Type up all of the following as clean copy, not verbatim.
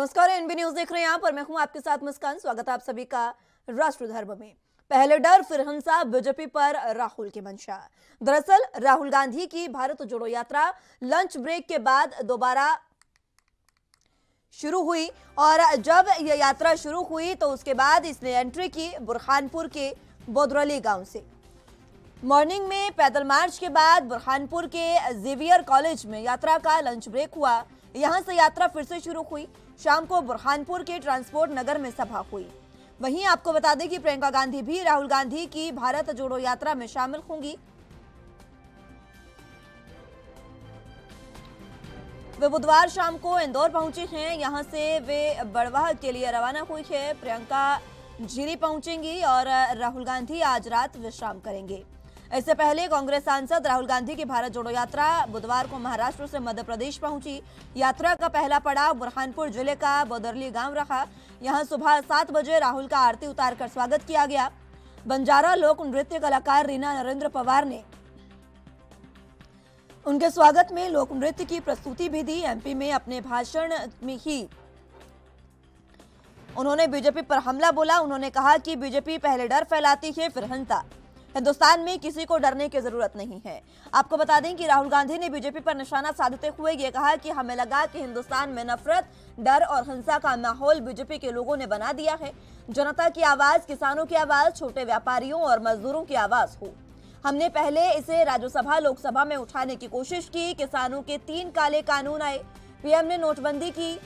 नमस्कार, NB news देख रहे हैं आप और मैं हूं आपके साथ मुस्कान। स्वागत है आप सभी का। राष्ट्र धर्म में पहले डर फिर हिंसा, बीजेपी पर राहुल की मंशा। दरअसल राहुल गांधी की भारत जोड़ो यात्रा लंच ब्रेक के बाद दोबारा शुरू हुई और जब यह यात्रा शुरू हुई तो उसके बाद इसने एंट्री की बुरहानपुर के बोदरली गांव से। मॉर्निंग में पैदल मार्च के बाद बुरहानपुर के जेवियर कॉलेज में यात्रा का लंच ब्रेक हुआ। यहां से यात्रा फिर से शुरू हुई। शाम को बुरहानपुर के ट्रांसपोर्ट नगर में सभा हुई। वहीं आपको बता दें कि प्रियंका गांधी भी राहुल गांधी की भारत जोड़ो यात्रा में शामिल होंगी। वे बुधवार शाम को इंदौर पहुंची हैं। यहां से वे बड़वाह के लिए रवाना हुई है। प्रियंका झीरी पहुंचेंगी और राहुल गांधी आज रात विश्राम करेंगे। इससे पहले कांग्रेस सांसद राहुल गांधी की भारत जोड़ो यात्रा बुधवार को महाराष्ट्र से मध्य प्रदेश पहुंची। यात्रा का पहला पड़ाव बुरहानपुर जिले का बोदरली गांव रहा। यहां सुबह 7 बजे राहुल का आरती उतारकर स्वागत किया गया। बंजारा लोक नृत्य कलाकार रीना नरेंद्र पवार ने उनके स्वागत में लोक नृत्य की प्रस्तुति भी दी। एमपी में अपने भाषण में ही उन्होंने बीजेपी पर हमला बोला। उन्होंने कहा कि बीजेपी पहले डर फैलाती है फिर हिंसा। हिंदुस्तान में किसी को डरने की जरूरत नहीं है। आपको बता दें कि राहुल गांधी ने बीजेपी पर निशाना साधते हुए ये कहा कि हमें लगा कि हिंदुस्तान में नफरत, डर और हिंसा का माहौल बीजेपी के लोगों ने बना दिया है। जनता की आवाज, किसानों की आवाज, छोटे व्यापारियों और मजदूरों की आवाज हो। हमने पहले इसे राज्यसभा लोकसभा में उठाने की कोशिश की। किसानों के 3 काले कानून आए, पीएम ने नोटबंदी की।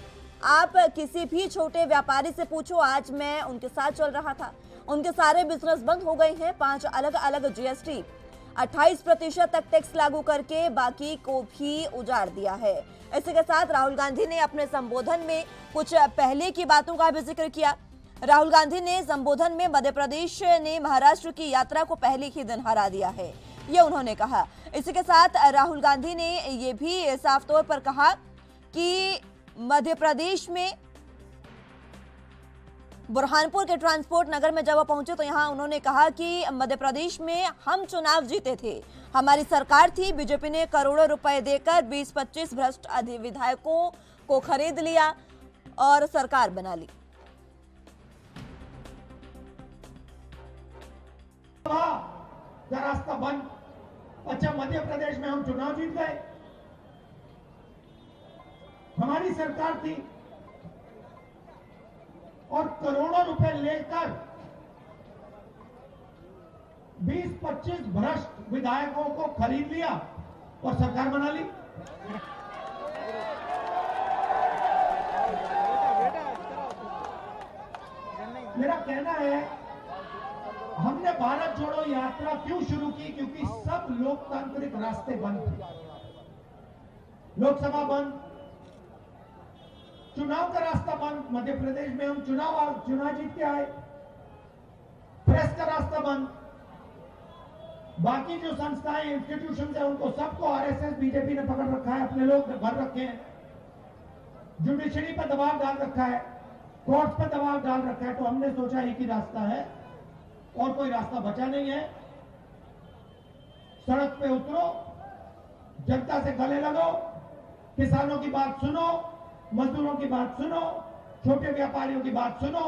आप किसी भी छोटे व्यापारी से पूछो, आज मैं उनके साथ चल रहा था, उनके सारे बिजनेस बंद हो गए हैं। 5 अलग अलग जीएसटी, 28% तक टैक्स लागू करके बाकी को भी उजाड़ दिया है। इसी के साथ राहुल गांधी ने अपने संबोधन में कुछ पहले की बातों का भी जिक्र किया। राहुल गांधी ने संबोधन में मध्य प्रदेश ने महाराष्ट्र की यात्रा को पहले ही दिन हरा दिया है, ये उन्होंने कहा। इसी के साथ राहुल गांधी ने ये भी साफ तौर पर कहा कि मध्य प्रदेश में बुरहानपुर के ट्रांसपोर्ट नगर में जब वो पहुंचे तो यहां उन्होंने कहा कि मध्य प्रदेश में हम चुनाव जीते थे, हमारी सरकार थी। बीजेपी ने करोड़ों रुपए देकर 20-25 भ्रष्ट विधायकों को खरीद लिया और सरकार बना ली। रास्ता बंद। अच्छा, मध्य प्रदेश में हम चुनाव जीत गए, हमारी सरकार थी और करोड़ों रुपए लेकर 20-25 भ्रष्ट विधायकों को खरीद लिया और सरकार बना ली। मेरा कहना है, हमने भारत जोड़ो यात्रा क्यों शुरू की? क्योंकि सब लोकतांत्रिक रास्ते बंद थे। लोकसभा बंद, चुनाव का रास्ता बंद। मध्य प्रदेश में हम चुनाव जीत के आए। प्रेस का रास्ता बंद। बाकी जो संस्थाएं, इंस्टीट्यूशन है, उनको सबको आरएसएस, बीजेपी ने पकड़ रखा है, अपने लोग भर रखे हैं। जुडिशरी पर दबाव डाल रखा है, कोर्ट पर दबाव डाल रखा है। तो हमने सोचा एक ही रास्ता है और कोई रास्ता बचा नहीं है। सड़क पे उतरो, जनता से गले लगो, किसानों की बात सुनो, मजदूरों की बात सुनो, छोटे व्यापारियों की बात सुनो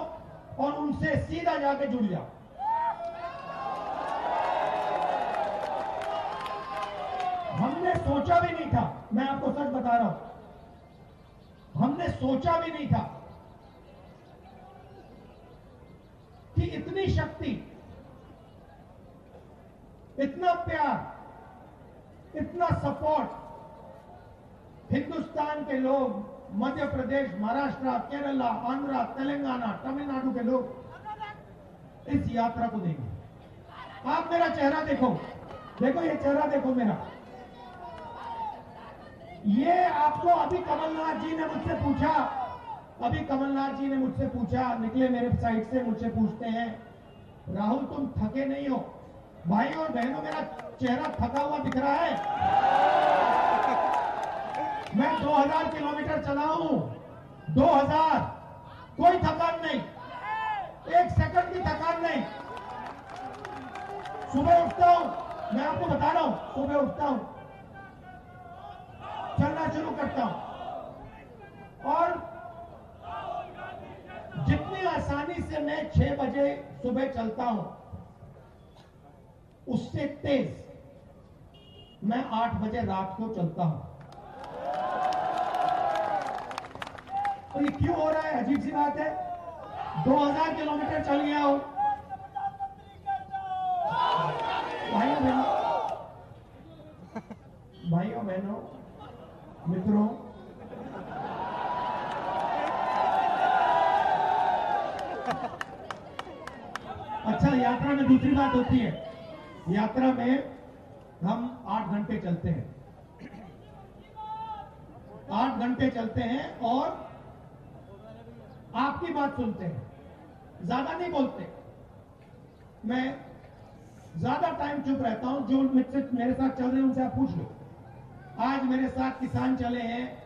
और उनसे सीधा जाके जुड़ जाओ। हमने सोचा भी नहीं था, मैं आपको सच बता रहा हूं, हमने सोचा भी नहीं था कि इतनी शक्ति, इतना प्यार, इतना सपोर्ट हिंदुस्तान के लोग, मध्य प्रदेश, महाराष्ट्र, केरला, आंध्र, तेलंगाना, तमिलनाडु के लोग इस यात्रा को देंगे। आप मेरा चेहरा देखो, देखो ये चेहरा देखो मेरा। ये आपको अभी कमलनाथ जी ने मुझसे पूछा, निकले मेरे साइड से, मुझसे पूछते हैं, राहुल तुम थके नहीं हो? भाई और बहनों, मेरा चेहरा थका हुआ दिख रहा है? मैं 2000 किलोमीटर चला हूं, 2000, कोई थकान नहीं, 1 सेकंड की थकान नहीं। सुबह उठता हूं, मैं आपको बता रहा हूं, सुबह उठता हूं, चलना शुरू करता हूं और अभी से मैं 6 बजे सुबह चलता हूं, उससे तेज मैं 8 बजे रात को चलता हूं। तो ये क्यों हो रहा है? अजीब सी बात है। 2000 किलोमीटर चल गया हो। भाइयों बहनों मित्रों, अच्छा, यात्रा में दूसरी बात होती है। यात्रा में हम 8 घंटे चलते हैं, 8 घंटे चलते हैं और आपकी बात सुनते हैं, ज्यादा नहीं बोलते। मैं ज्यादा टाइम चुप रहता हूं। जो मेरे साथ चल रहे हैं उनसे आप पूछ लो। आज मेरे साथ किसान चले हैं,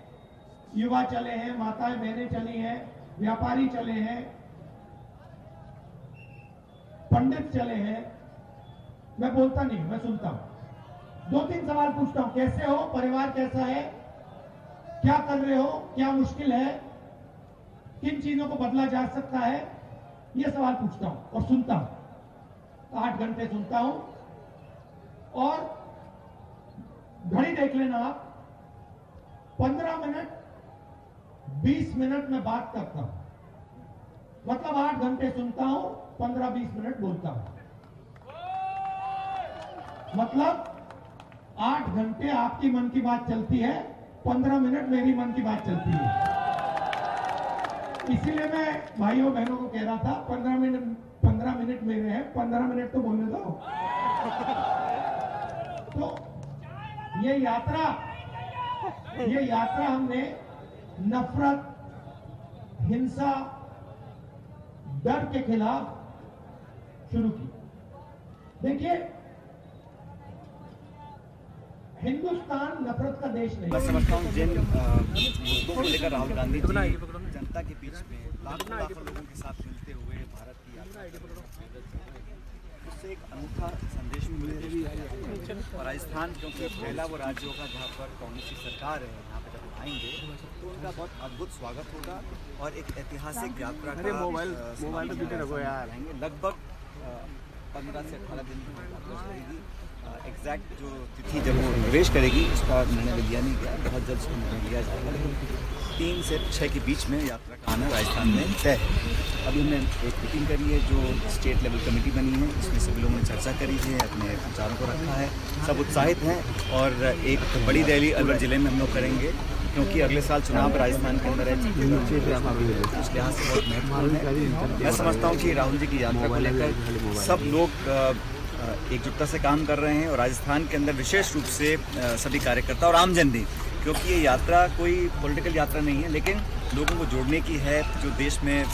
युवा चले हैं, माताएं बहनें चली हैं, व्यापारी चले हैं, पंडित चले हैं। मैं बोलता नहीं, मैं सुनता हूं। 2-3 सवाल पूछता हूं। कैसे हो? परिवार कैसा है? क्या कर रहे हो? क्या मुश्किल है? किन चीजों को बदला जा सकता है? ये सवाल पूछता हूं और सुनता हूं। 8 घंटे सुनता हूं और घड़ी देख लेना आप, 15 मिनट 20 मिनट में बात करता हूं। मतलब 8 घंटे सुनता हूं, 15-20 मिनट बोलता हूं। मतलब 8 घंटे आपकी मन की बात चलती है, 15 मिनट मेरी मन की बात चलती है। इसीलिए मैं भाइयों बहनों को कह रहा था 15 मिनट मेरे हैं, 15 मिनट तो बोलने दो। तो ये यात्रा हमने नफरत, हिंसा, डर के खिलाफ शुरू की। देखिए, हिंदुस्तान नफरत का देश नहीं। मैं समझता हूँ जिन मुद्दों को लेकर राहुल गांधी जी जनता के बीच में लाखों लोगों के साथ मिलते हुए भारत की यात्रा उससे एक अनूठा संदेश मिले। और राजस्थान क्योंकि पहला वो राज्य होगा जहाँ पर कांग्रेस की सरकार है, यहाँ पर जब आएंगे तो उनका बहुत अद्भुत स्वागत होगा और एक ऐतिहासिक यात्रा का मोबाइल रहेंगे। लगभग 15 से 18 दिन की यात्रा रहेगी। एग्जैक्ट जो तिथि जब वो प्रवेश करेगी उसका निर्णय लिया नहीं गया, बहुत जल्द उसका निर्णय लिया जाएगा। लेकिन 3 से 6 के बीच में यात्रा का आना राजस्थान में तय है। अभी हमने एक मीटिंग करी है जो स्टेट लेवल कमेटी बनी है, इसमें सभी लोगों ने चर्चा करी है, अपने विचारों को रखा है, सब उत्साहित हैं। और एक बड़ी रैली अलवर जिले में हम लोग करेंगे क्योंकि अगले साल चुनाव राजस्थान के अंदर है, उस लिहाज से बहुत महत्वपूर्ण है। मैं समझता हूँ कि राहुल जी की यात्रा को लेकर सब लोग एकजुटता से काम कर रहे हैं और राजस्थान के अंदर विशेष रूप से सभी कार्यकर्ता और आमजन भी, क्योंकि ये यात्रा कोई पॉलिटिकल यात्रा नहीं है लेकिन लोगों को जोड़ने की है। जो देश में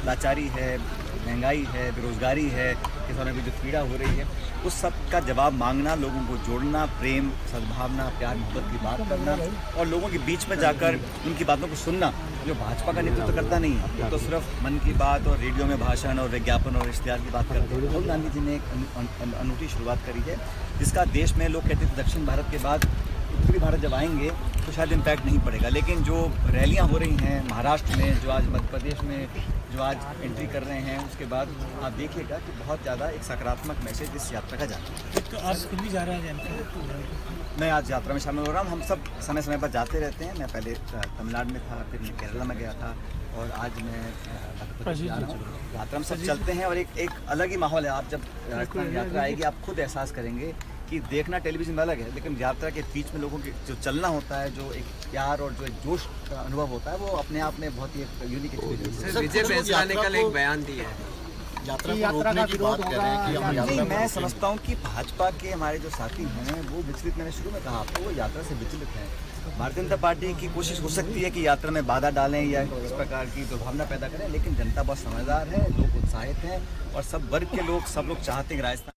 लाचारी है, महंगाई है, बेरोजगारी है, किसानों की जो पीड़ा हो रही है, उस सब का जवाब मांगना, लोगों को जोड़ना, प्रेम, सद्भावना, प्यार मोहब्बत की बात करना और लोगों के बीच में जाकर उनकी बातों को सुनना। जो भाजपा का नेतृत्व करता नहीं है, वो तो सिर्फ मन की बात और रेडियो में भाषण और विज्ञापन और इश्तिहार की बात करते हैं। राहुल गांधी जी ने एक अनूठी शुरुआत करी है जिसका देश में लोग कहते थे दक्षिण भारत के बाद उत्तरी भारत जब आएंगे तो शायद इम्पैक्ट नहीं पड़ेगा, लेकिन जो रैलियां हो रही हैं महाराष्ट्र में, जो आज मध्य प्रदेश में जो आज एंट्री कर रहे हैं, उसके बाद आप देखिएगा कि बहुत ज़्यादा एक सकारात्मक मैसेज इस यात्रा का जाता है। तो आज खुद भी जा रहा है? मैं आज यात्रा में शामिल हो रहा हूँ। हम सब समय समय पर जाते रहते हैं। मैं पहले तमिलनाडु में था, फिर मैं केरला में गया था और आज मैं जा रहा हूँ। यात्रा में सब चलते हैं और एक अलग ही माहौल है। आप जब राजस्थान यात्रा आएगी आप खुद एहसास करेंगे कि देखना टेलीविजन में अलग है, लेकिन यात्रा के बीच में लोगों के जो चलना होता है, जो एक प्यार और जो एक जोश का अनुभव होता है, वो अपने आप में बहुत ही एक यूनिक एक्सपीरियंस है। विजय फैसला ने कल एक बयान दिया है, यात्रा का विरोध होगा। मैं समझता हूँ कि भाजपा के हमारे जो साथी हैं वो विचलित, मैंने शुरू में कहा आपको, वो यात्रा से विचलित हैं। भारतीय जनता पार्टी की कोशिश हो सकती है कि यात्रा में बाधा डालें या इस प्रकार की दुर्भावना पैदा करें, लेकिन जनता बहुत समझदार है, लोग उत्साहित हैं और सब वर्ग के लोग, सब लोग चाहते हैं राजस्थान।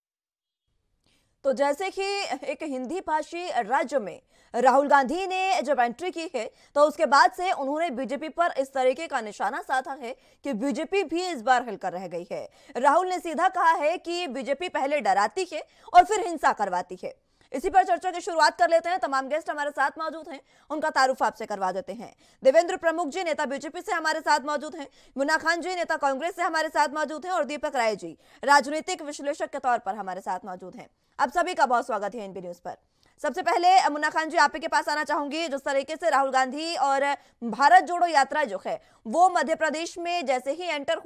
तो जैसे कि एक हिंदी भाषी राज्य में राहुल गांधी ने जब एंट्री की है तो उसके बाद से उन्होंने बीजेपी पर इस तरीके का निशाना साधा है कि बीजेपी भी इस बार हिलकर रह गई है। राहुल ने सीधा कहा है कि बीजेपी पहले डराती है और फिर हिंसा करवाती है। इसी पर चर्चा की शुरुआत कर लेते हैं। तमाम गेस्ट हमारे साथ मौजूद हैं, उनका तारुफ आपसे करवा देते हैं। देवेंद्र प्रमुख जी नेता बीजेपी से हमारे साथ मौजूद हैं, मुन्ना खान जी नेता कांग्रेस से हमारे साथ मौजूद हैं और दीपक राय जी राजनीतिक विश्लेषक के तौर पर हमारे साथ मौजूद हैं। आप सभी का बहुत स्वागत है एनबी न्यूज पर। सबसे पहले मुन्ना खान जी आप ही के पास आना चाहूंगी। जिस तरीके से राहुल गांधी और भारत जोड़ो यात्रा जो है वो मध्य प्रदेश में जैसे ही एंटर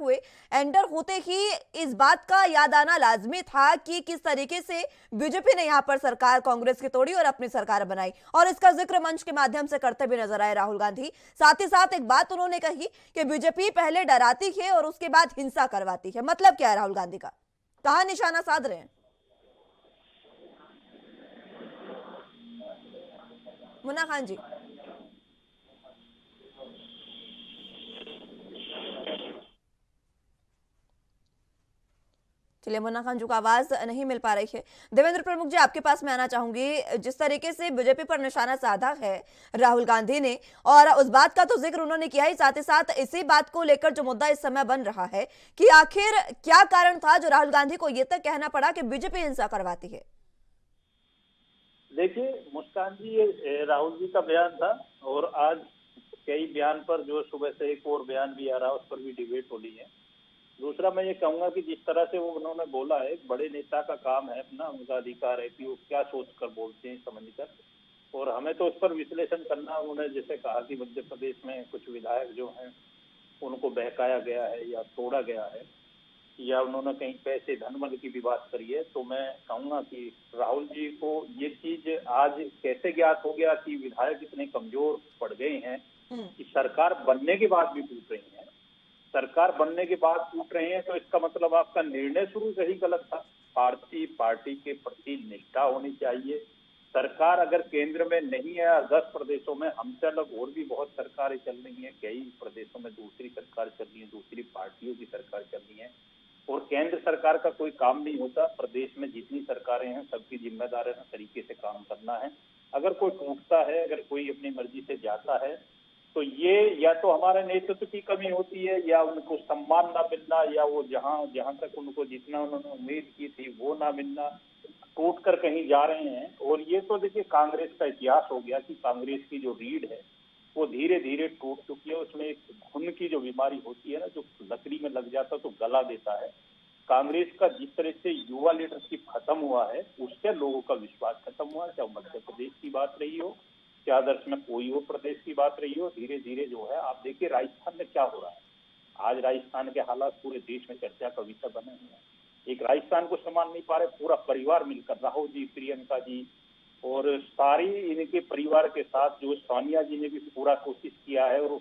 होते ही इस बात का याद आना लाजमी था कि किस तरीके से बीजेपी ने यहां पर सरकार कांग्रेस की तोड़ी और अपनी सरकार बनाई, और इसका जिक्र मंच के माध्यम से करते भी नजर आए राहुल गांधी। साथ ही साथ एक बात उन्होंने कही कि बीजेपी पहले डराती है और उसके बाद हिंसा करवाती है। मतलब क्या है राहुल गांधी का, कहां निशाना साध रहे हैं मुन्ना खान जी? चलिए, मुन्ना खान जी को आवाज नहीं मिल पा रही है। देवेंद्र प्रमुख जी आपके पास मैं आना चाहूंगी। जिस तरीके से बीजेपी पर निशाना साधा है राहुल गांधी ने, और उस बात का तो जिक्र उन्होंने किया ही, साथ ही साथ इसी बात को लेकर जो मुद्दा इस समय बन रहा है कि आखिर क्या कारण था जो राहुल गांधी को यह तक कहना पड़ा कि बीजेपी हिंसा करवाती है। देखिए मुस्कान जी, ये राहुल जी का बयान था और आज कई बयान पर जो सुबह से एक और बयान भी आ रहा है उस पर भी डिबेट हो रही है। दूसरा मैं ये कहूंगा कि जिस तरह से वो उन्होंने बोला है, एक बड़े नेता का काम है अपना, उनका अधिकार है कि वो क्या सोच कर बोलते हैं समझकर, और हमें तो उस पर विश्लेषण करना। उन्होंने जैसे कहा कि मध्य प्रदेश में कुछ विधायक जो हैं उनको बहकाया गया है या तोड़ा गया है, या उन्होंने कहीं पैसे धनबल की भी बात करी है, तो मैं कहूंगा कि राहुल जी को ये चीज आज कैसे ज्ञात हो गया कि विधायक इतने कमजोर पड़ गए हैं कि सरकार बनने के बाद भी टूट रही है। सरकार बनने के बाद टूट रहे हैं तो इसका मतलब आपका निर्णय शुरू से ही गलत था। पार्टी के प्रति निष्ठा होनी चाहिए। सरकार अगर केंद्र में नहीं है, 10 प्रदेशों में हमसे अलग और भी बहुत सरकारें चल रही हैं, कई प्रदेशों में दूसरी सरकार चल रही है, दूसरी पार्टियों की सरकार चल रही है, और केंद्र सरकार का कोई काम नहीं होता। प्रदेश में जितनी सरकारें हैं सबकी जिम्मेदारी है तरीके से काम करना है। अगर कोई टूटता है, अगर कोई अपनी मर्जी से जाता है, तो ये या तो हमारे नेतृत्व की कमी होती है, या उनको सम्मान ना मिलना, या वो जहां तक उनको जितना उन्होंने उम्मीद की थी वो ना मिलना, टूट कर कहीं जा रहे हैं। और ये तो देखिए कांग्रेस का इतिहास हो गया कि कांग्रेस की जो रीढ़ है वो धीरे धीरे टूट चुकी है। उसमें एक घुन की जो बीमारी होती है ना, जो लकड़ी में लग जाता है तो गला देता है। कांग्रेस का जिस तरह से युवा लीडरशिप खत्म हुआ है, उससे लोगों का विश्वास खत्म हुआ है। चाहे मध्य प्रदेश की बात रही हो, चाहे आदर्श में कोई और प्रदेश की बात रही हो, धीरे धीरे जो है आप देखिए राजस्थान में क्या हो रहा है। आज राजस्थान के हालात पूरे देश में चर्चा का विषय बने हुए हैं। एक राजस्थान को संभाल नहीं पा रहे, पूरा परिवार मिलकर, राहुल जी, प्रियंका जी और सारी इनके परिवार के साथ, जो सोनिया जी ने भी पूरा कोशिश किया है, और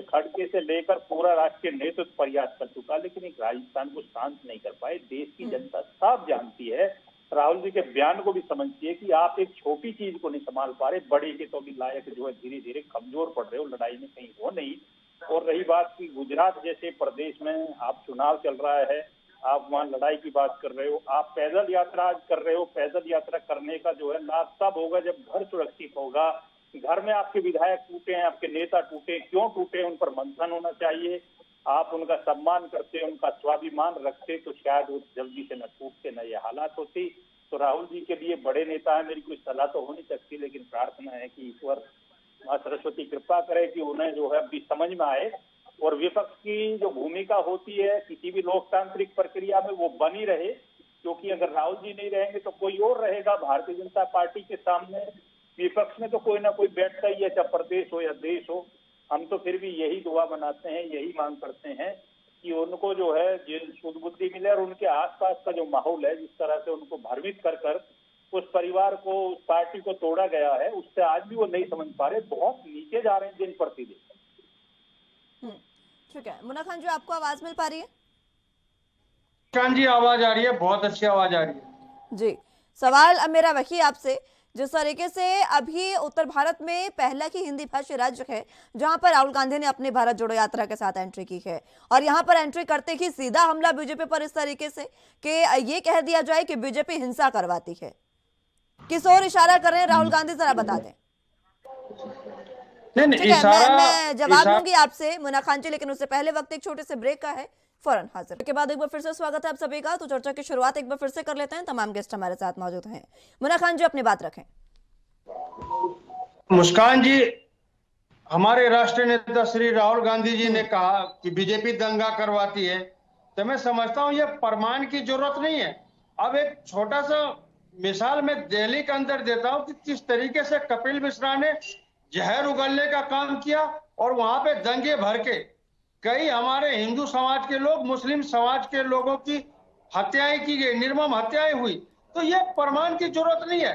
खड़के से लेकर पूरा राष्ट्रीय नेतृत्व प्रयास कर चुका, लेकिन एक राजस्थान को शांत नहीं कर पाए। देश की जनता साफ जानती है, राहुल जी के बयान को भी समझती है कि आप एक छोटी चीज को नहीं संभाल पा रहे, बड़े के तो भी लायक जो है धीरे धीरे कमजोर पड़ रहे हो, लड़ाई में कहीं हो नहीं। और रही बात की गुजरात जैसे प्रदेश में आप चुनाव चल रहा है, आप वहाँ लड़ाई की बात कर रहे हो, आप पैदल यात्रा आज कर रहे हो। पैदल यात्रा करने का जो है लाभ तब होगा जब घर सुरक्षित होगा। घर में आपके विधायक टूटे हैं, आपके नेता टूटे, क्यों टूटे, उन पर मंथन होना चाहिए। आप उनका सम्मान करते, उनका स्वाभिमान रखते, तो शायद वो जल्दी से न टूटते, न ये हालात होती। तो राहुल जी के लिए बड़े नेता है, मेरी कोई सलाह तो हो नहीं सकती, लेकिन प्रार्थना है कि ईश्वर मां सरस्वती कृपा करे कि उन्हें जो है अभी समझ में आए, और विपक्ष की जो भूमिका होती है किसी भी लोकतांत्रिक प्रक्रिया में वो बनी रहे। क्योंकि अगर राहुल जी नहीं रहेंगे तो कोई और रहेगा भारतीय जनता पार्टी के सामने। विपक्ष में तो कोई ना कोई बैठता ही है, चाहे प्रदेश हो या देश हो। हम तो फिर भी यही दुआ बनाते हैं, यही मांग करते हैं कि उनको जो है शुद्ध बुद्धि मिले, और उनके आसपास का जो माहौल है, जिस तरह से उनको भ्रमित कर उस परिवार को, उस पार्टी को तोड़ा गया है, उससे आज भी वो नहीं समझ पा रहे, बहुत नीचे जा रहे हैं दिन प्रतिदिन। ठीक है, मुन्ना खान जी आपको आवाज मिल पा रही है? खान जी आवाज आ रही है, बहुत अच्छी आवाज आ रही है जी। सवाल अब मेरा वही आपसे, जिस तरीके से अभी उत्तर भारत में पहला ही हिंदी भाषी राज्य है जहां पर राहुल गांधी ने अपनी भारत जोड़ो यात्रा के साथ एंट्री की है, और यहां पर एंट्री करते ही सीधा हमला बीजेपी पर इस तरीके से कि ये कह दिया जाए कि बीजेपी हिंसा करवाती है। किस ओर इशारा कर रहे हैं राहुल गांधी, जरा बता दें। नहीं, ठीक है, मैं जवाब दूंगी आपसे मुन्ना खान जी, लेकिन उससे पहले वक्त एक छोटे से ब्रेक का है, फौरन हाजिर। के बाद एक बार फिर से स्वागत है आप सभी का। तो चर्चा की शुरुआत एक बार फिर से कर लेते हैं। तमाम गेस्ट हमारे साथ मौजूद हैं। मुन्ना खान जी, अपनी बात रखें। मुस्कान जी, हमारे राष्ट्रीय नेता श्री राहुल गांधी जी ने कहा कि बीजेपी दंगा करवाती है, तो मैं समझता हूं ये प्रमाण की जरूरत नहीं है। अब एक छोटा सा मिसाल मैं दिल्ली के अंदर देता हूं कि किस तरीके से कपिल मिश्रा ने जहर उगलने का काम किया और वहां पे दंगे भर के कई हमारे हिंदू समाज के लोग, मुस्लिम समाज के लोगों की हत्याएं की गई, निर्मम हत्याएं हुई। तो ये प्रमाण की जरूरत नहीं है।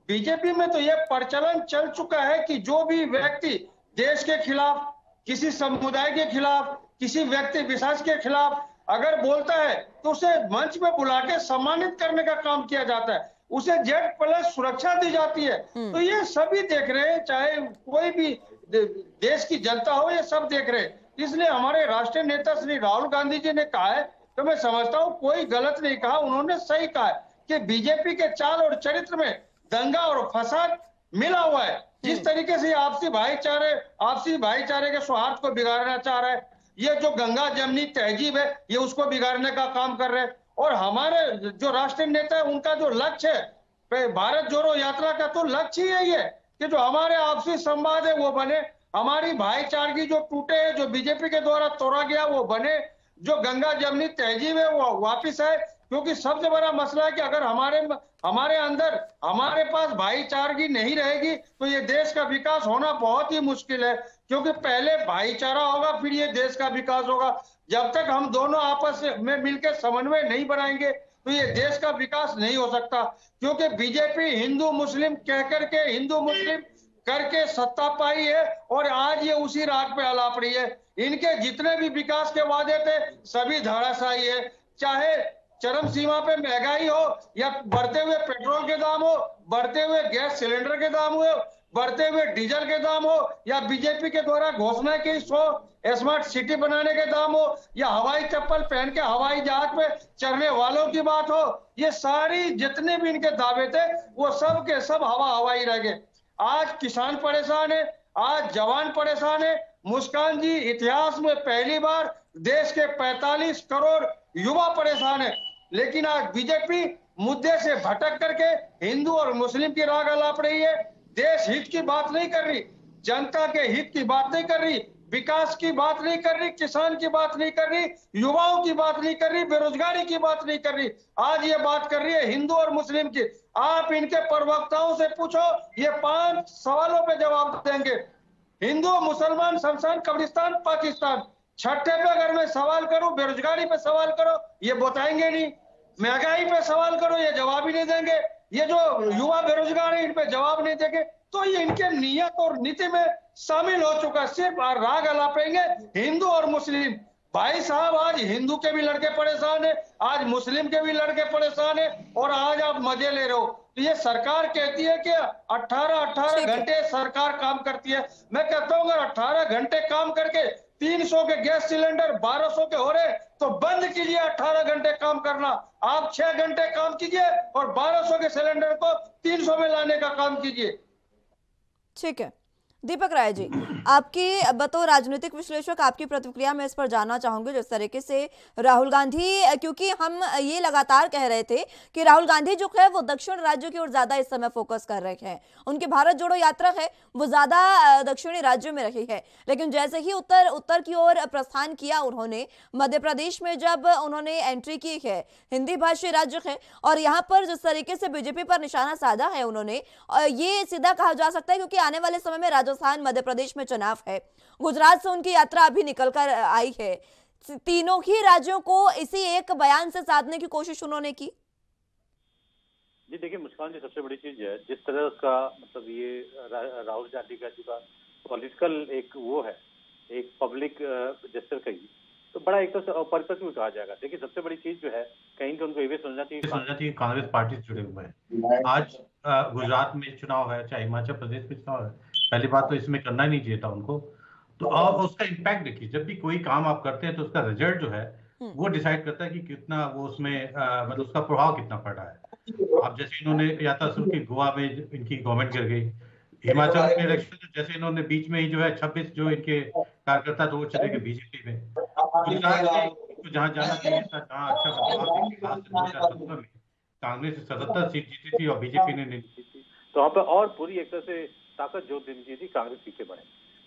बीजेपी में तो ये प्रचलन चल चुका है कि जो भी व्यक्ति देश के खिलाफ, किसी समुदाय के खिलाफ, किसी व्यक्ति विशेष के खिलाफ अगर बोलता है तो उसे मंच में बुला के सम्मानित करने का काम किया जाता है, उसे Z+ सुरक्षा दी जाती है। तो ये सभी देख रहे हैं, चाहे कोई भी देश की जनता हो, ये सब देख रहे हैं। इसलिए हमारे राष्ट्रीय नेता श्री राहुल गांधी जी ने कहा है, तो मैं समझता हूं कोई गलत नहीं कहा, उन्होंने सही कहा है कि बीजेपी के चाल और चरित्र में दंगा और फसाद मिला हुआ है। जिस तरीके से आपसी भाईचारे के सौहार्द को बिगाड़ना चाह रहा है, ये जो गंगा जमनी तहजीब है, ये उसको बिगाड़ने का काम कर रहे हैं। और हमारे जो राष्ट्रीय नेता है, उनका जो लक्ष्य है भारत जोड़ो यात्रा का, तो लक्ष्य ही यही है कि जो हमारे आपसी संवाद है वो बने, हमारी भाईचारगी जो टूटे है, जो बीजेपी के द्वारा तोड़ा गया वो बने, जो गंगा जमनी तहजीब है वो वापिस आए। क्योंकि सबसे बड़ा मसला है कि अगर हमारे अंदर, हमारे पास भाईचारगी नहीं रहेगी तो ये देश का विकास होना बहुत ही मुश्किल है। क्योंकि पहले भाईचारा होगा, फिर ये देश का विकास होगा। जब तक हम दोनों आपस में मिलकर समन्वय नहीं बनाएंगे तो ये देश का विकास नहीं हो सकता। क्योंकि बीजेपी हिंदू मुस्लिम कह करके, हिंदू मुस्लिम करके सत्ता पाई है और आज ये उसी राग पे अलाप रही है। इनके जितने भी विकास के वादे थे सभी धराशायी है। चाहे चरम सीमा पे महंगाई हो, या बढ़ते हुए पेट्रोल के दाम हो, बढ़ते हुए गैस सिलेंडर के दाम हो, बढ़ते हुए डीजल के दाम हो, या बीजेपी के द्वारा घोषणा की 100 स्मार्ट सिटी बनाने के दाम हो, या हवाई चप्पल पहन के हवाई जहाज पे चढ़ने वालों की बात हो, ये सारी जितने भी इनके दावे थे वो सब के सब हवाई रह गए। आज किसान परेशान है, आज जवान परेशान है। मुस्कान जी, इतिहास में पहली बार देश के 45 करोड़ युवा परेशान है। लेकिन आज बीजेपी मुद्दे से भटक करके हिंदू और मुस्लिम की राग अलाप रही है। देश हित की बात नहीं कर रही, जनता के हित की बात नहीं कर रही, विकास की बात नहीं कर रही, किसान की बात नहीं कर रही, युवाओं की बात नहीं कर रही, बेरोजगारी की बात नहीं कर रही। आज ये बात कर रही है हिंदू और मुस्लिम की। आप इनके प्रवक्ताओं से पूछो, ये 5 सवालों पे जवाब देंगे। हिंदू, मुसलमान, शमशान, कब्रिस्तान, पाकिस्तान। छठे पे अगर मैं सवाल करूं, बेरोजगारी पे सवाल करो, ये बताएंगे नहीं। महंगाई पे सवाल करो, ये जवाब ही नहीं देंगे। ये जो युवा बेरोजगार है, इन पे जवाब नहीं देंगे। तो ये इनके नियत और नीति में शामिल हो चुका। सिर्फ राग अलापेंगे हिंदू और मुस्लिम। भाई साहब, आज हिंदू के भी लड़के परेशान है, आज मुस्लिम के भी लड़के परेशान है, और आज आप मजे ले रहे हो। तो ये सरकार कहती है कि 18 घंटे सरकार काम करती है। मैं कहता हूँ अगर 18 घंटे काम करके 300 के गैस सिलेंडर 1200 के हो रहे तो बंद कीजिए 18 घंटे काम करना। आप 6 घंटे काम कीजिए और 1200 के सिलेंडर को 300 में लाने का काम कीजिए। ठीक है दीपक राय जी, आपकी बतौर राजनीतिक विश्लेषक आपकी प्रतिक्रिया मैं इस पर जानना चाहूंगी। जिस तरीके से राहुल गांधी, क्योंकि हम ये लगातार कह रहे थे कि राहुल गांधी जो है वो दक्षिण राज्यों की ओर ज्यादा इस समय फोकस कर रहे हैं, उनकी भारत जोड़ो यात्रा है वो ज्यादा दक्षिणी राज्यों में रही है। लेकिन जैसे ही उत्तर की ओर प्रस्थान किया उन्होंने, मध्य प्रदेश में जब उन्होंने एंट्री की है, हिंदी भाषी राज्य है, और यहाँ पर जिस तरीके से बीजेपी पर निशाना साधा है उन्होंने, ये सीधा कहा जा सकता है क्योंकि आने वाले समय में राजस्थान, मध्य प्रदेश में चुनाव है, गुजरात से उनकी यात्रा अभी निकल कर आई है, तीनों ही राज्यों को इसी एक बयान से साधने की कोशिश उन्होंने की। जी देखिए मुस्कान जी, सबसे बड़ी चीज है जिस तरह उसका मतलब ये राहुल गांधी का जो पॉलिटिकल एक वो है, एक पब्लिक जेस्चर कही, तो बड़ा एक तो अपरिपक्व भी कहा जाएगा। देखिए सबसे बड़ी चीज जो है, कहीं तो उनको ये समझना चाहिए कांग्रेस पार्टी से जुड़े हुए हैं। आज गुजरात में चुनाव है, चाहे हिमाचल प्रदेश में चुनाव है, पहली बात तो इसमें करना ही नहीं चाहिए था उनको। तो आप उसका इम्पैक्ट देखिए, जब भी कोई काम आप करते हैं तो उसका रिजल्ट जो है वो डिसाइड करता है कि कितना वो उसमें मतलब उसका प्रभाव कितना पड़ रहा है। अब जैसे इन्होंने यात्रा शुरू की, गोवा में इनकी गवर्नमेंट गिर गई, हिमाचल के इलेक्शन जैसे इन्होंने बीच में ही जो है 26 जो इनके कार्यकर्ता थे वो चले गए बीजेपी में, गुजरात में उसको जहाँ जाना चाहिए था, जहाँ अच्छा बदलाव देखिए 2017 में कांग्रेस 77 सीट जीती थी और बीजेपी ने नहीं जीती थी, तो वहाँ पर और पूरी एक तरह से ताकत जो देनी थी, कांग्रेस पीछे बढ़े।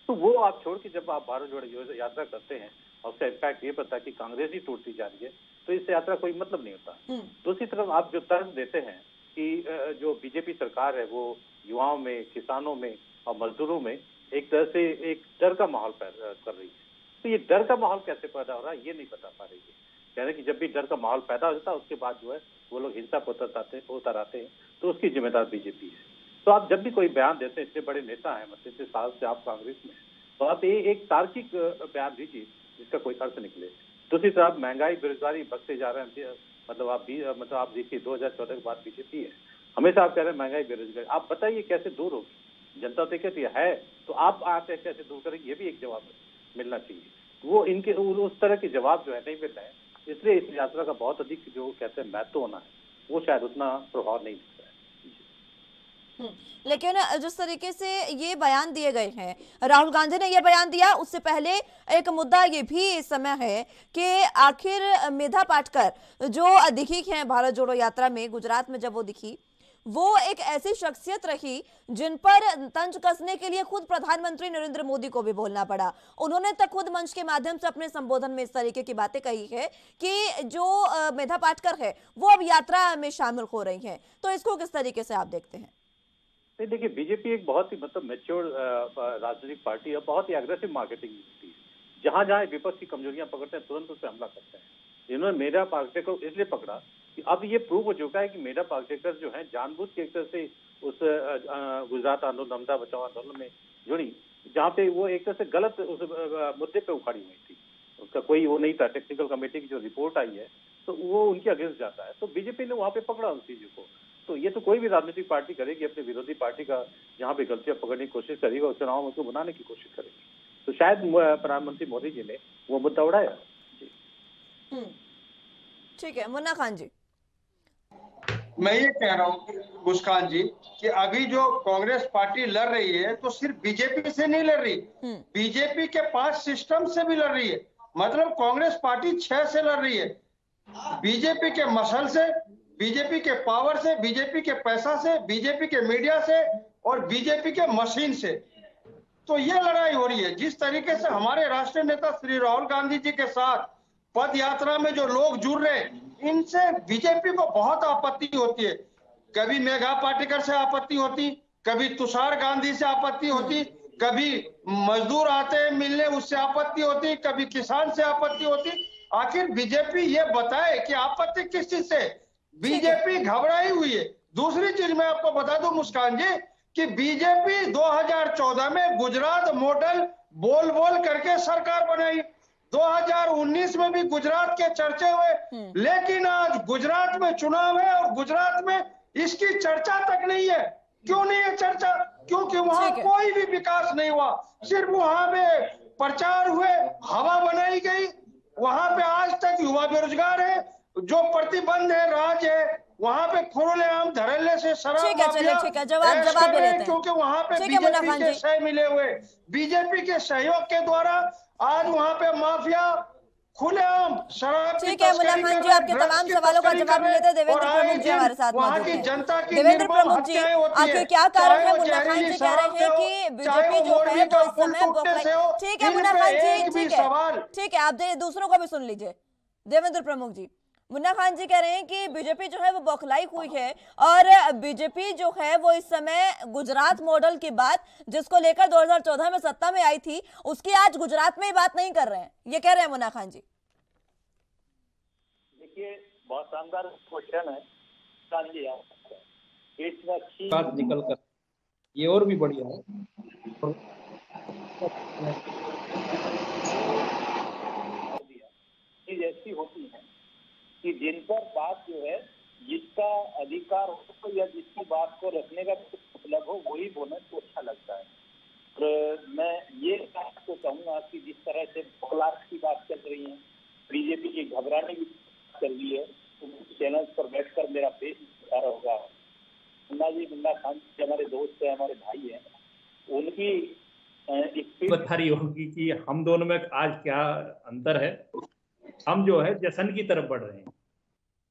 तो वो आप छोड़ के जब आप भारत जोड़ो यात्रा करते हैं और उसका इम्पैक्ट ये पता कि कांग्रेस ही टूटती जा रही है, तो इस यात्रा कोई मतलब नहीं होता। दूसरी तरफ आप जो तर्क देते हैं कि जो बीजेपी सरकार है वो युवाओं में, किसानों में और मजदूरों में एक तरह से एक डर का माहौल पैदा कर रही है, तो ये डर का माहौल कैसे पैदा हो रहा है ये नहीं बता पा रही है। यानी कि जब भी डर का माहौल पैदा हो जाता है उसके बाद जो है वो लोग हिंसा को उतर आते हैं, तो उसकी जिम्मेदार बीजेपी है। तो आप जब भी कोई बयान देते हैं, इतने बड़े नेता हैं, मतलब इतने साल से आप कांग्रेस में, तो आप एक तार्किक बयान दीजिए जिसका कोई अर्थ निकले। दूसरी तरफ महंगाई, बेरोजगारी बढ़ते जा रहे हैं, मतलब आप देखिए 2014 के बाद बीजेपी है, हमेशा आप कह रहे हैं महंगाई बेरोजगारी, आप बताइए कैसे दूर होगी? जनता तो कहती है तो आप आते कैसे दूर करेंगे, ये भी एक जवाब मिलना चाहिए। वो इनके उस तरह के जवाब जो है नहीं मिल रहे हैं, इसलिए इस यात्रा का बहुत अधिक जो कहते हैं महत्व होना है वो शायद उतना प्रभाव नहीं दिखता है। लेकिन जिस तरीके से ये बयान दिए गए हैं, राहुल गांधी ने ये बयान दिया, उससे पहले एक मुद्दा ये भी इस समय है कि आखिर मेधा पाटकर जो दिखी है भारत जोड़ो यात्रा में, गुजरात में जब वो दिखी, वो एक ऐसी शख्सियत रही जिन पर तंज कसने के लिए खुद प्रधानमंत्री नरेंद्र मोदी को भी बोलना पड़ा। उन्होंने तक खुद मंच के माध्यम से अपने संबोधन में इस तरीके की बातें कही है कि जो मेधा पाटकर है वो अब यात्रा में शामिल हो रही हैं। तो इसको किस तरीके से आप देखते हैं? नहीं, देखिए बीजेपी एक बहुत ही मतलब मैच्योर राजनीतिक पार्टी है, बहुत ही एग्रेसिव मार्केटिंग होती है। जहां जहां विपक्ष की कमजोरियां पकड़ते हैं तुरंत उस पर हमला करते हैं। इन्होंने मेधा पाटकर को इसलिए पकड़ा कि अब ये प्रूव हो चुका है कि मेधा पाटकर जो है जानबूझ के एक तरह से उस गुजरात आंदोलन, नर्मदा बचाओ आंदोलन में जुड़ी, जहाँ पे वो एक तरह से गलत उस मुद्दे पे उखाड़ी हुई थी। उसका कोई वो नहीं था, टेक्निकल कमेटी की जो रिपोर्ट आई है तो वो उनके अगेंस्ट जाता है, तो बीजेपी ने वहाँ पे पकड़ा उस चीजों को। तो ये तो कोई भी राजनीतिक पार्टी करेगी, अपने विरोधी पार्टी का जहाँ पे गलतियां पकड़ने की कोशिश करेगी और चुनाव में उसको बनाने की कोशिश करेगी। तो शायद प्रधानमंत्री मोदी जी ने वो मुद्दा उठाया। ठीक है, मुन्ना खान जी। मैं ये कह रहा हूँ मुस्कान जी कि अभी जो कांग्रेस पार्टी लड़ रही है तो सिर्फ बीजेपी से नहीं लड़ रही, बीजेपी के 5 सिस्टम से भी लड़ रही है। मतलब कांग्रेस पार्टी 6 से लड़ रही है, बीजेपी के मसल से, बीजेपी के पावर से, बीजेपी के पैसा से, बीजेपी के मीडिया से और बीजेपी के मशीन से। तो ये लड़ाई हो रही है। जिस तरीके से हमारे राष्ट्रीय नेता श्री राहुल गांधी जी के साथ पद यात्रा में जो लोग जुड़ रहे हैं, इनसे बीजेपी को बहुत आपत्ति होती है। कभी मेघा पाटेकर से आपत्ति होती, कभी तुषार गांधी से आपत्ति होती, कभी मजदूर आते हैं मिलने उससे आपत्ति होती, कभी किसान से आपत्ति होती। आखिर बीजेपी ये बताए कि आपत्ति किस चीज से? बीजेपी घबराई हुई है। दूसरी चीज मैं आपको बता दूं मुस्कान जी कि बीजेपी 2014 में गुजरात मॉडल बोल बोल करके सरकार बनाई, 2019 में भी गुजरात के चर्चे हुए, लेकिन आज गुजरात में चुनाव है और गुजरात में इसकी चर्चा तक नहीं है। क्यों नहीं है चर्चा? क्योंकि वहां कोई भी विकास नहीं हुआ, सिर्फ वहां पे प्रचार हुए, हवा बनाई गई। वहां पे आज तक युवा बेरोजगार है, जो प्रतिबंध है राज है, वहां पे खुलेआम धड़ल्ले से शराब माफिया जवाब दे लेते हैं, क्योंकि वहां पे बीजेपी के सह मिले हुए, बीजेपी के सहयोग के द्वारा आज वहां पे माफिया खुलेआम शराब। ठीक है मुन्ना खान जी, आपके तमाम सवालों का जवाब लेते हैं देवेंद्र प्रमुख जी हमारे साथ मौजूद हैं। देवेंद्र प्रमुख जी, आखिर क्या कारण है? मुन्ना खान जी कह रहे हैं कि बीजेपी जो है वो इस समय, ठीक है मुन्ना खान जी, ठीक है आप दूसरों को भी सुन लीजिए। देवेंद्र प्रमुख जी, मुन्ना खान जी कह रहे हैं कि बीजेपी जो है वो बौखलाई हुई है और बीजेपी जो है वो इस समय गुजरात मॉडल की बात जिसको लेकर 2014 में सत्ता में आई थी उसकी आज गुजरात में ही बात नहीं कर रहे हैं, ये कह रहे हैं मुन्ना खान जी। देखिए बहुत शानदार क्वेश्चन है खान जी, बात निकल कर ये और भी बढ़िया है। चीज ऐसी होती है कि जिन पर बात जो है जिसका अधिकार हो या जिसकी बात को रखने का मतलब हो वही बोलना तो अच्छा लगता है। और मैं ये आपको कहूँगा कि जिस तरह से बौखलाहट की बात चल रही है, बीजेपी की घबराने की चल रही है, तो चैनल पर बैठकर मेरा पेश बता रहा होगा। मुन्ना खान जी हमारे दोस्त है, हमारे भाई हैं, उनकी बता रही होगी कि हम दोनों में आज क्या अंतर है। हम जो है जश्न की तरफ बढ़ रहे हैं।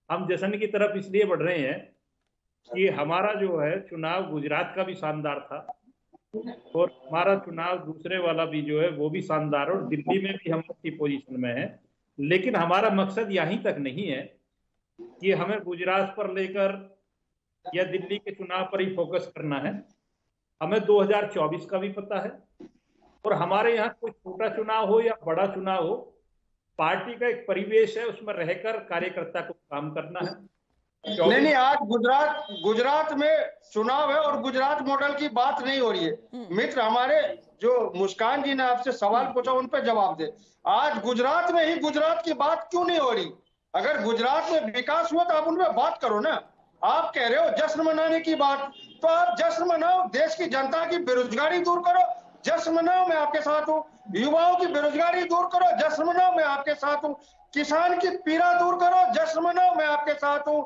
हम जश्न की तरफ इसलिए बढ़ रहे हैं कि हमारा जो है चुनाव गुजरात का भी शानदार था और हमारा चुनाव दूसरे वाला भी जो है वो भी शानदार, और दिल्ली में भी हम अच्छी पोजीशन में हैं। लेकिन हमारा मकसद यहीं तक नहीं है कि हमें गुजरात पर लेकर या दिल्ली के चुनाव पर ही फोकस करना है। हमें 2024 का भी पता है, और हमारे यहाँ कोई छोटा चुनाव हो या बड़ा चुनाव हो, पार्टी का एक परिवेश है, उसमें रहकर कार्यकर्ता को काम करना है। नहीं, आज गुजरात में चुनाव है और गुजरात मॉडल की बात नहीं हो रही है। मित्र हमारे जो मुस्कान जी ने आपसे सवाल पूछा उन पर जवाब दे। आज गुजरात में ही गुजरात की बात क्यों नहीं हो रही? अगर गुजरात में विकास हुआ तो आप उन पर बात करो ना। आप कह रहे हो जश्न मनाने की बात, तो आप जश्न मनाओ, देश की जनता की बेरोजगारी दूर करो, जश्न मनाओ, मैं आपके साथ हूँ। युवाओं की बेरोजगारी दूर करो, जश्न मनाओ, मैं आपके साथ हूँ। किसान की पीड़ा दूर करो, जश्न मनाओ, मैं आपके साथ हूँ।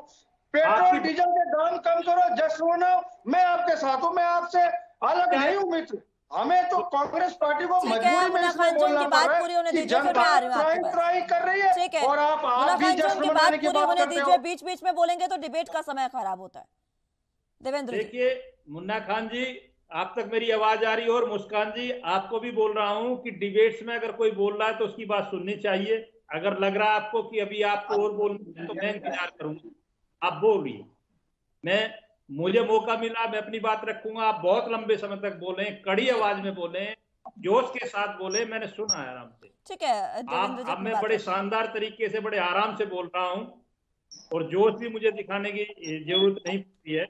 पेट्रोल डीजल के दाम कम करो, जश्न मनाओ, मैं आपके साथ हूँ। मैं आपसे अलग नहीं हूँ मित्र। हमें तो कांग्रेस पार्टी को मजबूरी में इसमें बोलना पड़ रहा है कि जनता ट्राई कर रही है और आप भी जश्न मनाने की बात करते हो। बीच बीच में बोलेंगे तो डिबेट का समय खराब होता है। देवेंद्र जी, देखिए मुन्ना खान जी, आप तक मेरी आवाज आ रही है, और मुस्कान जी आपको भी बोल रहा हूं कि डिबेट्स में अगर कोई बोल रहा है तो उसकी बात सुननी चाहिए। अगर लग रहा है आपको कि अभी आपको और बोलना है तो मैं इंतजार करूंगा। आप बोलिए, मुझे मौका मिला, मैं अपनी बात रखूंगा। आप बहुत लंबे समय तक बोले, कड़ी आवाज में बोले, जोश के साथ बोले, मैंने सुना है आराम से। ठीक है, अब मैं बड़े शानदार तरीके से बड़े आराम से बोल रहा हूं, और जोश भी मुझे दिखाने की जरूरत नहीं पड़ती है,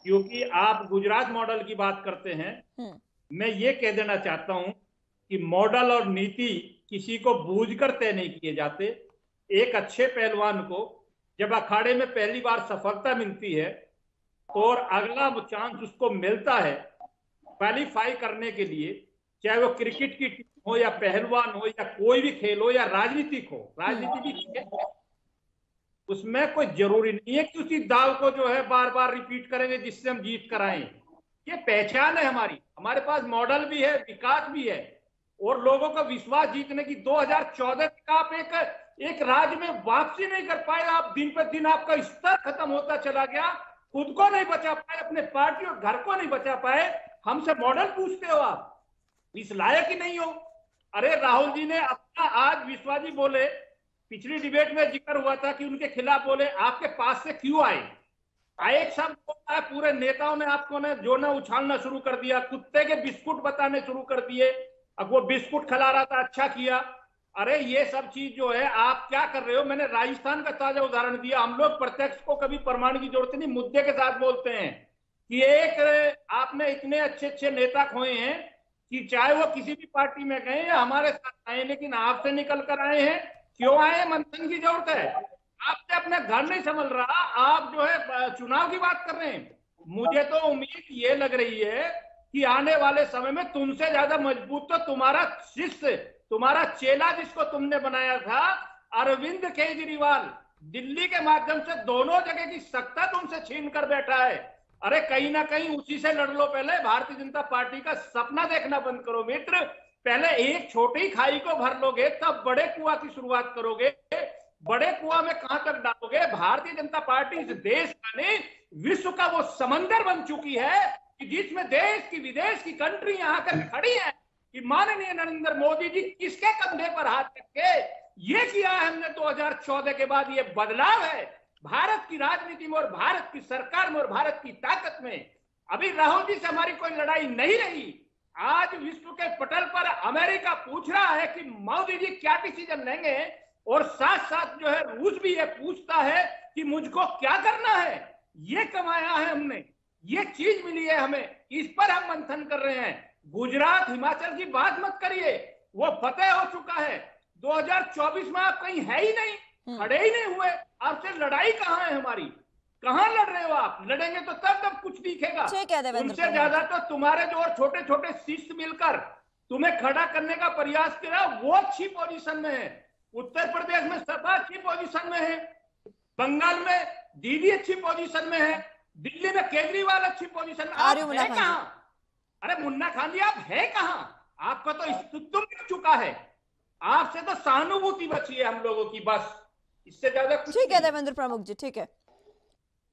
क्योंकि आप गुजरात मॉडल की बात करते हैं। मैं ये कह देना चाहता हूं कि मॉडल और नीति किसी को बूझकर तय नहीं किए जाते। एक अच्छे पहलवान को जब अखाड़े में पहली बार सफलता मिलती है तो और अगला चांस उसको मिलता है क्वालिफाई करने के लिए, चाहे वो क्रिकेट की टीम हो या पहलवान हो या कोई भी खेल हो या राजनीतिक हो, राजनीति भी खेल, उसमें कोई जरूरी नहीं है कि उसी दाव को जो है बार बार रिपीट करेंगे जिससे हम जीत कर आए। ये पहचान है हमारी, हमारे पास मॉडल भी है, विकास भी है, और लोगों का विश्वास जीतने की 2014 का आप एक राज्य में वापसी नहीं कर पाए। आप दिन पर दिन आपका स्तर खत्म होता चला गया, खुद को नहीं बचा पाए, अपने पार्टी और घर को नहीं बचा पाए। हमसे मॉडल पूछते हो, आप इस लायक ही नहीं हो। अरे राहुल जी ने अपना आज विश्वास जी बोले, पिछली डिबेट में जिक्र हुआ था कि उनके खिलाफ बोले, आपके पास से क्यों आए? एक शब्द बोला है, पूरे नेताओं ने आपको ने जो ना उछालना शुरू कर दिया, कुत्ते के बिस्कुट बताने शुरू कर दिए। अब वो बिस्कुट खिला रहा था, अच्छा किया। अरे ये सब चीज जो है आप क्या कर रहे हो? मैंने राजस्थान का ताजा उदाहरण दिया। हम लोग प्रत्यक्ष को कभी प्रमाण की जरूरत नहीं, मुद्दे के साथ बोलते हैं कि एक आपने इतने अच्छे अच्छे नेता खोए हैं कि चाहे वो किसी भी पार्टी में गए या हमारे साथ आए, लेकिन आपसे निकल कर आए हैं। क्यों आए? मंथन की जरूरत है। आपसे अपना घर नहीं संभल रहा, आप जो है चुनाव की बात कर रहे हैं। मुझे तो उम्मीद ये लग रही है कि आने वाले समय में तुमसे ज्यादा मजबूत तो तुम्हारा शिष्य, तुम्हारा चेला जिसको तुमने बनाया था, अरविंद केजरीवाल, दिल्ली के माध्यम से दोनों जगह की सत्ता तुमसे छीन कर बैठा है। अरे कहीं ना कहीं उसी से लड़ लो। पहले भारतीय जनता पार्टी का सपना देखना बंद करो मित्र। पहले एक छोटी खाई को भर लोगे तब बड़े कुआं की शुरुआत करोगे। बड़े कुआं में कहां तक डालोगे? भारतीय जनता पार्टी इस देश का नहीं, विश्व का वो समंदर बन चुकी है कि जिसमें देश की विदेश की कंट्री आकर खड़ी है कि माननीय नरेंद्र मोदी जी किसके कंधे पर हाथ रख के ये किया है हमने 2014 के बाद। ये बदलाव है भारत की राजनीति में और भारत की सरकार में और भारत की ताकत में। अभी राहुल जी से हमारी कोई लड़ाई नहीं रही। आज विश्व के पटल पर अमेरिका पूछ रहा है कि मोदी जी क्या डिसीजन लेंगे, और साथ साथ जो है रूस भी ये पूछता है कि मुझको क्या करना है। ये कमाया है हमने, ये चीज मिली है हमें, इस पर हम मंथन कर रहे हैं। गुजरात हिमाचल की बात मत करिए, वो फतेह हो चुका है। 2024 में आप कहीं है ही नहीं, खड़े ही नहीं हुए। आपसे लड़ाई कहां है हमारी? कहां लड़ रहे हो आप? लड़ेंगे तो तब कुछ दिखेगा। उनसे ज्यादा तो तुम्हारे जो और छोटे छोटे शिष्य मिलकर तुम्हें खड़ा करने का प्रयास किया, वो अच्छी पोजीशन में है। उत्तर प्रदेश में सपा अच्छी पोजीशन में है, बंगाल में दीदी अच्छी पोजीशन में है, दिल्ली में केजरीवाल अच्छी पोजीशन में। आप है कहां? अरे मुन्ना खान जी, आप है कहां? आपका तो स्तुत्व मिल चुका है। आपसे तो सहानुभूति बची है हम लोगों की, बस इससे ज्यादा कुछ ठीक है नहीं। देवेंद्र प्रमुख जी, ठीक है।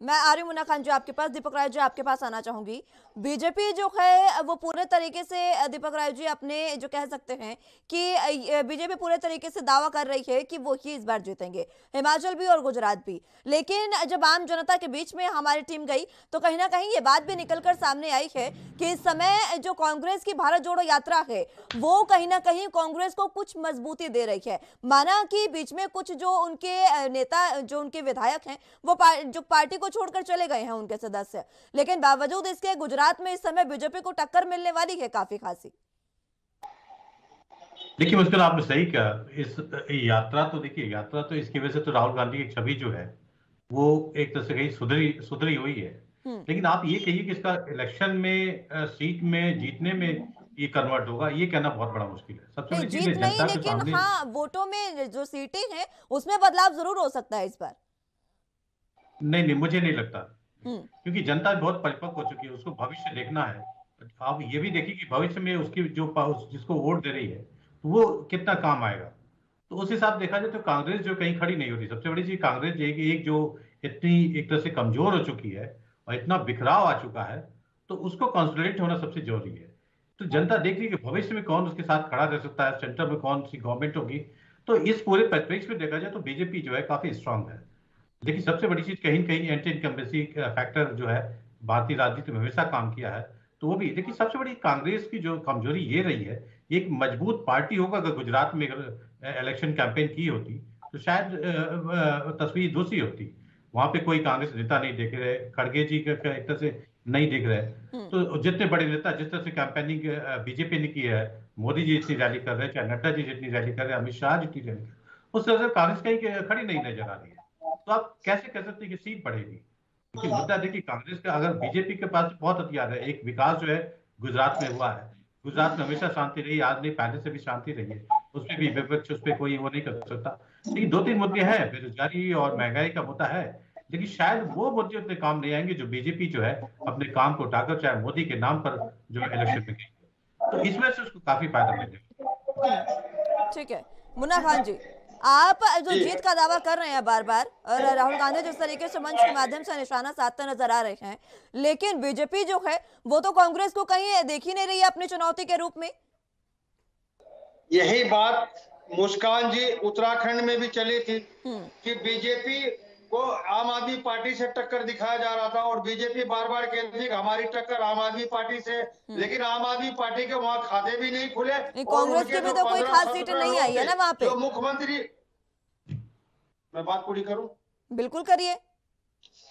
मैं आ रही हूं मुन्ना खान जी आपके पास। दीपक राय जी आपके पास आना चाहूंगी। बीजेपी जो है वो पूरे तरीके से, दीपक राय जी अपने जो कह सकते हैं कि बीजेपी पूरे तरीके से दावा कर रही है कि वो ही इस बार जीतेंगे, हिमाचल भी और गुजरात भी। लेकिन जब आम जनता के बीच में हमारी टीम गई तो कहीं ना कहीं ये बात भी निकलकर सामने आई है कि इस समय जो कांग्रेस की भारत जोड़ो यात्रा है वो कहीं ना कहीं कांग्रेस को कुछ मजबूती दे रही है। माना कि बीच में कुछ जो उनके नेता, जो उनके विधायक हैं, वो जो पार्टी को छोड़कर चले गए हैं उनके सदस्य, लेकिन बावजूद इसके गुजरात में इस समय बीजेपी को टक्कर मिलने वाली है काफी खासी। देखिए मुश्किल, आपने सही कहा। इस यात्रा तो देखिए, यात्रा तो इसकी वजह से तो राहुल गांधी की छवि जो है वो एक तरह से कहीं सुधरी हुई है। लेकिन आप ये कहिए कि इसका इलेक्शन में सीट में जीतने में ये कन्वर्ट होगा, ये कहना बहुत बड़ा मुश्किल है। सबसे बड़ी चीज जीत नहीं, जनता के लेकिन सामने, हाँ वोटों में जो सीटें हैं उसमें बदलाव जरूर हो सकता है इस बार। नहीं, मुझे नहीं लगता, क्योंकि जनता बहुत परिपक्व हो चुकी है, उसको भविष्य देखना है। आप ये भी देखिए कि भविष्य में उसकी जो जिसको वोट दे रही है वो कितना काम आएगा। तो उस हिसाब देखा जाए तो कांग्रेस जो कहीं खड़ी नहीं होती। सबसे बड़ी चीज कांग्रेस एक जो इतनी एक तरह से कमजोर हो चुकी है और इतना बिखराव आ चुका है, तो उसको कंसोलिडेट होना सबसे जरूरी है। तो जनता देख रही है कि भविष्य में कौन उसके साथ खड़ा रह सकता है, सेंटर में कौन सी गवर्नमेंट होगी। तो इस पूरे परिप्रेक्ष्य में देखा जाए तो बीजेपी जो है काफी स्ट्रांग है। लेकिन सबसे बड़ी चीज कहीं कहीं एंटी इनकम्बेंसी फैक्टर जो है भारतीय राजनीति में हमेशा काम किया है, तो वो भी। लेकिन सबसे बड़ी कांग्रेस की जो कमजोरी ये रही है, एक मजबूत पार्टी होगा। अगर गुजरात में इलेक्शन कैंपेन की होती तो शायद तस्वीर दूसरी होती। वहां पे कोई कांग्रेस नेता नहीं देख रहे, खड़गे जी एक तरह से नहीं दिख रहे। तो जितने बड़े नेता जिस तरह से कैंपेनिंग बीजेपी ने की है, मोदी जी जितनी रैली कर रहे हैं, चाहे नड्डा जी जितनी रैली कर रहे हैं, अमित शाह जितनी रैली, उस तरह से कांग्रेस कहीं खड़ी नहीं नजर आ रही है। तो आप कैसे कह सकते हैं कि सीट बढ़ेगी? क्योंकि मुद्दा देखिए, कांग्रेस का अगर बीजेपी के पास बहुत हथियार है। एक विकास जो है गुजरात में हुआ है, गुजरात में हमेशा शांति रही, आज नहीं पहले से भी शांति रही है, उसमें भी विपक्ष उस पर कोई वो नहीं कर सकता। लेकिन 2-3 मुद्दे हैं, बेरोजगारी और महंगाई का मुद्दा है, लेकिन शायद वो मुद्दे उतने काम नहीं आएंगे जो बीजेपी जो है अपने काम को उठाकर चाहे मोदी के नाम पर जो इलेक्शन में गई। तो इस वजह से उसको काफी फायदा मिलेगा। ठीक है मुन्ना खान जी, आप जो जीत का दावा कर रहे हैं बार बार, और राहुल गांधी जिस तरीके से मंच के माध्यम से निशाना साधते नजर आ रहे हैं, लेकिन बीजेपी जो है वो तो कांग्रेस को कहीं देख ही नहीं रही है अपनी चुनौती के रूप में। यही बात मुस्कान जी उत्तराखंड में भी चली थी कि बीजेपी को आम आदमी पार्टी से टक्कर दिखाया जा रहा था, और बीजेपी बार बार कहती थी हमारी टक्कर आम आदमी पार्टी से, लेकिन आम आदमी पार्टी के वहां खाते भी नहीं खुले। कांग्रेस की भी तो कोई खास सीट नहीं आई है ना वहां पे। जो मुख्यमंत्री, मैं बात पूरी करूं? बिल्कुल करिए।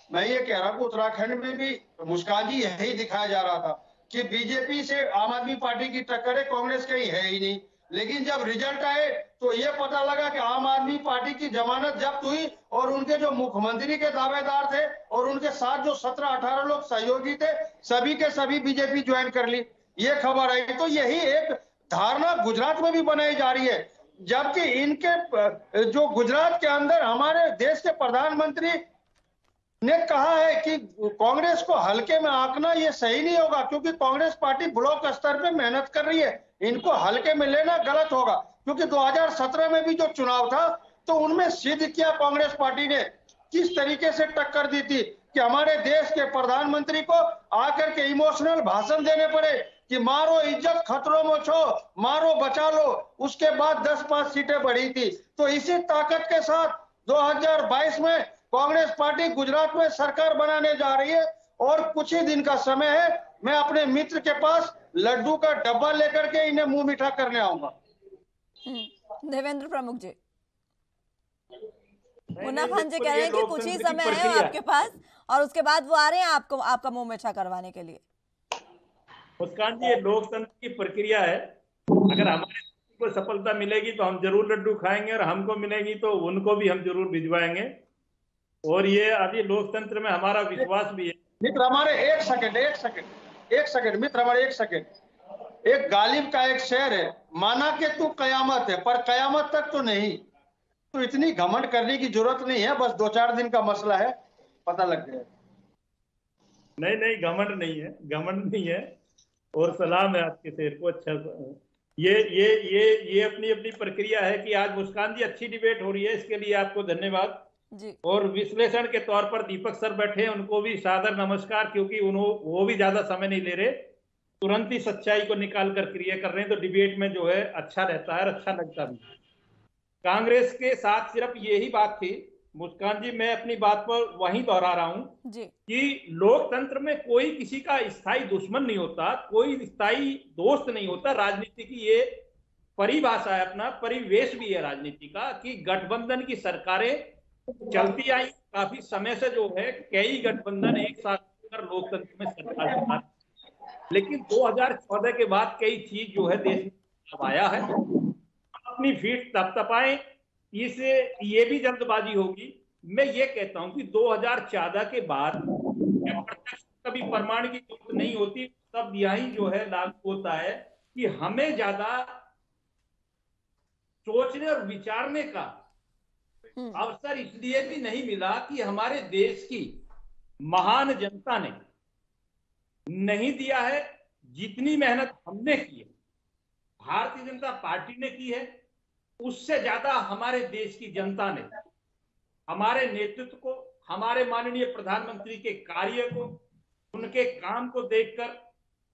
मैं ये कह रहा हूं उत्तराखंड में भी मुस्कान जी यही दिखाया जा रहा था कि बीजेपी से आम आदमी पार्टी की टक्कर है, कांग्रेस कहीं है ही नहीं। लेकिन जब रिजल्ट आए तो ये पता लगा कि आम आदमी पार्टी की जमानत जब्त हुई, और उनके जो मुख्यमंत्री के दावेदार थे और उनके साथ जो 17-18 लोग सहयोगी थे, सभी के सभी बीजेपी ज्वाइन कर ली, ये खबर आई। तो यही एक धारणा गुजरात में भी बनाई जा रही है, जबकि इनके जो गुजरात के अंदर हमारे देश के प्रधानमंत्री ने कहा है कि कांग्रेस को हल्के में आंकना ये सही नहीं होगा, क्योंकि कांग्रेस पार्टी ब्लॉक स्तर पे मेहनत कर रही है, इनको हल्के में लेना गलत होगा। क्योंकि 2017 में भी जो चुनाव था तो उनमें सिद्ध किया कांग्रेस पार्टी ने, किस तरीके से टक्कर दी थी कि हमारे देश के प्रधानमंत्री को आकर के इमोशनल भाषण देने पड़े कि मारो इज्जत खतरों में छो, मारो बचा लो। उसके बाद 10-5 सीटें बढ़ी थी। तो इसी ताकत के साथ 2022 में कांग्रेस पार्टी गुजरात में सरकार बनाने जा रही है, और कुछ ही दिन का समय है। मैं अपने मित्र के पास लड्डू का डब्बा लेकर के इन्हें मुंह मीठा करने आऊंगा। देवेंद्र प्रमुख जी, मुन्ना खान जी कह रहे हैं कि कुछ ही समय है आपके पास, और उसके बाद वो आ रहे हैं आपको आपका मुंह मीठा करवाने के लिए। मुस्कान जी, ये लोकतंत्र की प्रक्रिया है। अगर हमारे को सफलता मिलेगी तो हम जरूर लड्डू खाएंगे, और हमको मिलेगी तो उनको भी हम जरूर भिजवाएंगे। और ये अभी लोकतंत्र में हमारा विश्वास भी है। मित्र हमारे एक सेकंड मित्र हमारे एक सेकंड, एक गालिब का एक शेर है, माना कि तू कयामत है पर कयामत तक तो नहीं। तो इतनी घमंड करने की जरूरत नहीं है, बस 2-4 दिन का मसला है, पता लग गया। नहीं, घमंड नहीं है, और सलाम है आपके शेर को। अच्छा ये अपनी अपनी प्रक्रिया है कि आज मुस्कान जी अच्छी डिबेट हो रही है, इसके लिए आपको धन्यवाद जी। और विश्लेषण के तौर पर दीपक सर बैठे हैं, उनको भी सादर नमस्कार, क्योंकि वो भी ज्यादा समय नहीं ले रहे, तुरंत ही सच्चाई को निकाल कर क्रिया कर रहे हैं, तो डिबेट में जो है अच्छा रहता है और अच्छा लगता भी। कांग्रेस के साथ सिर्फ यही बात थी मुस्कान जी, मैं अपनी बात पर वहीं दोहरा रहा हूं कि लोकतंत्र में कोई किसी का स्थायी दुश्मन नहीं होता, कोई स्थायी दोस्त नहीं होता। राजनीति की ये परिभाषा है, अपना परिवेश भी है राजनीति का, कि गठबंधन की सरकारें चलती आई काफी समय से, जो है कई गठबंधन एक साथ कर लोकतंत्र में सरकार चला, लेकिन 2014 के बाद कई चीज जो है देश में आया है, अपनी फीट तपतपाएं, इसे ये भी जल्दबाजी होगी। मैं ये कहता हूं कि 2014 के बाद जब प्रत्यक्ष कभी प्रमाण की जरूरत नहीं होती, तब यही जो है लागू होता है कि हमें ज्यादा सोचने और विचारने का अवसर इसलिए भी नहीं मिला कि हमारे देश की महान जनता ने नहीं दिया है जितनी मेहनत हमने की है, भारतीय जनता पार्टी ने की है, उससे ज्यादा हमारे देश की जनता ने हमारे नेतृत्व को, हमारे माननीय प्रधानमंत्री के कार्य को, उनके काम को देखकर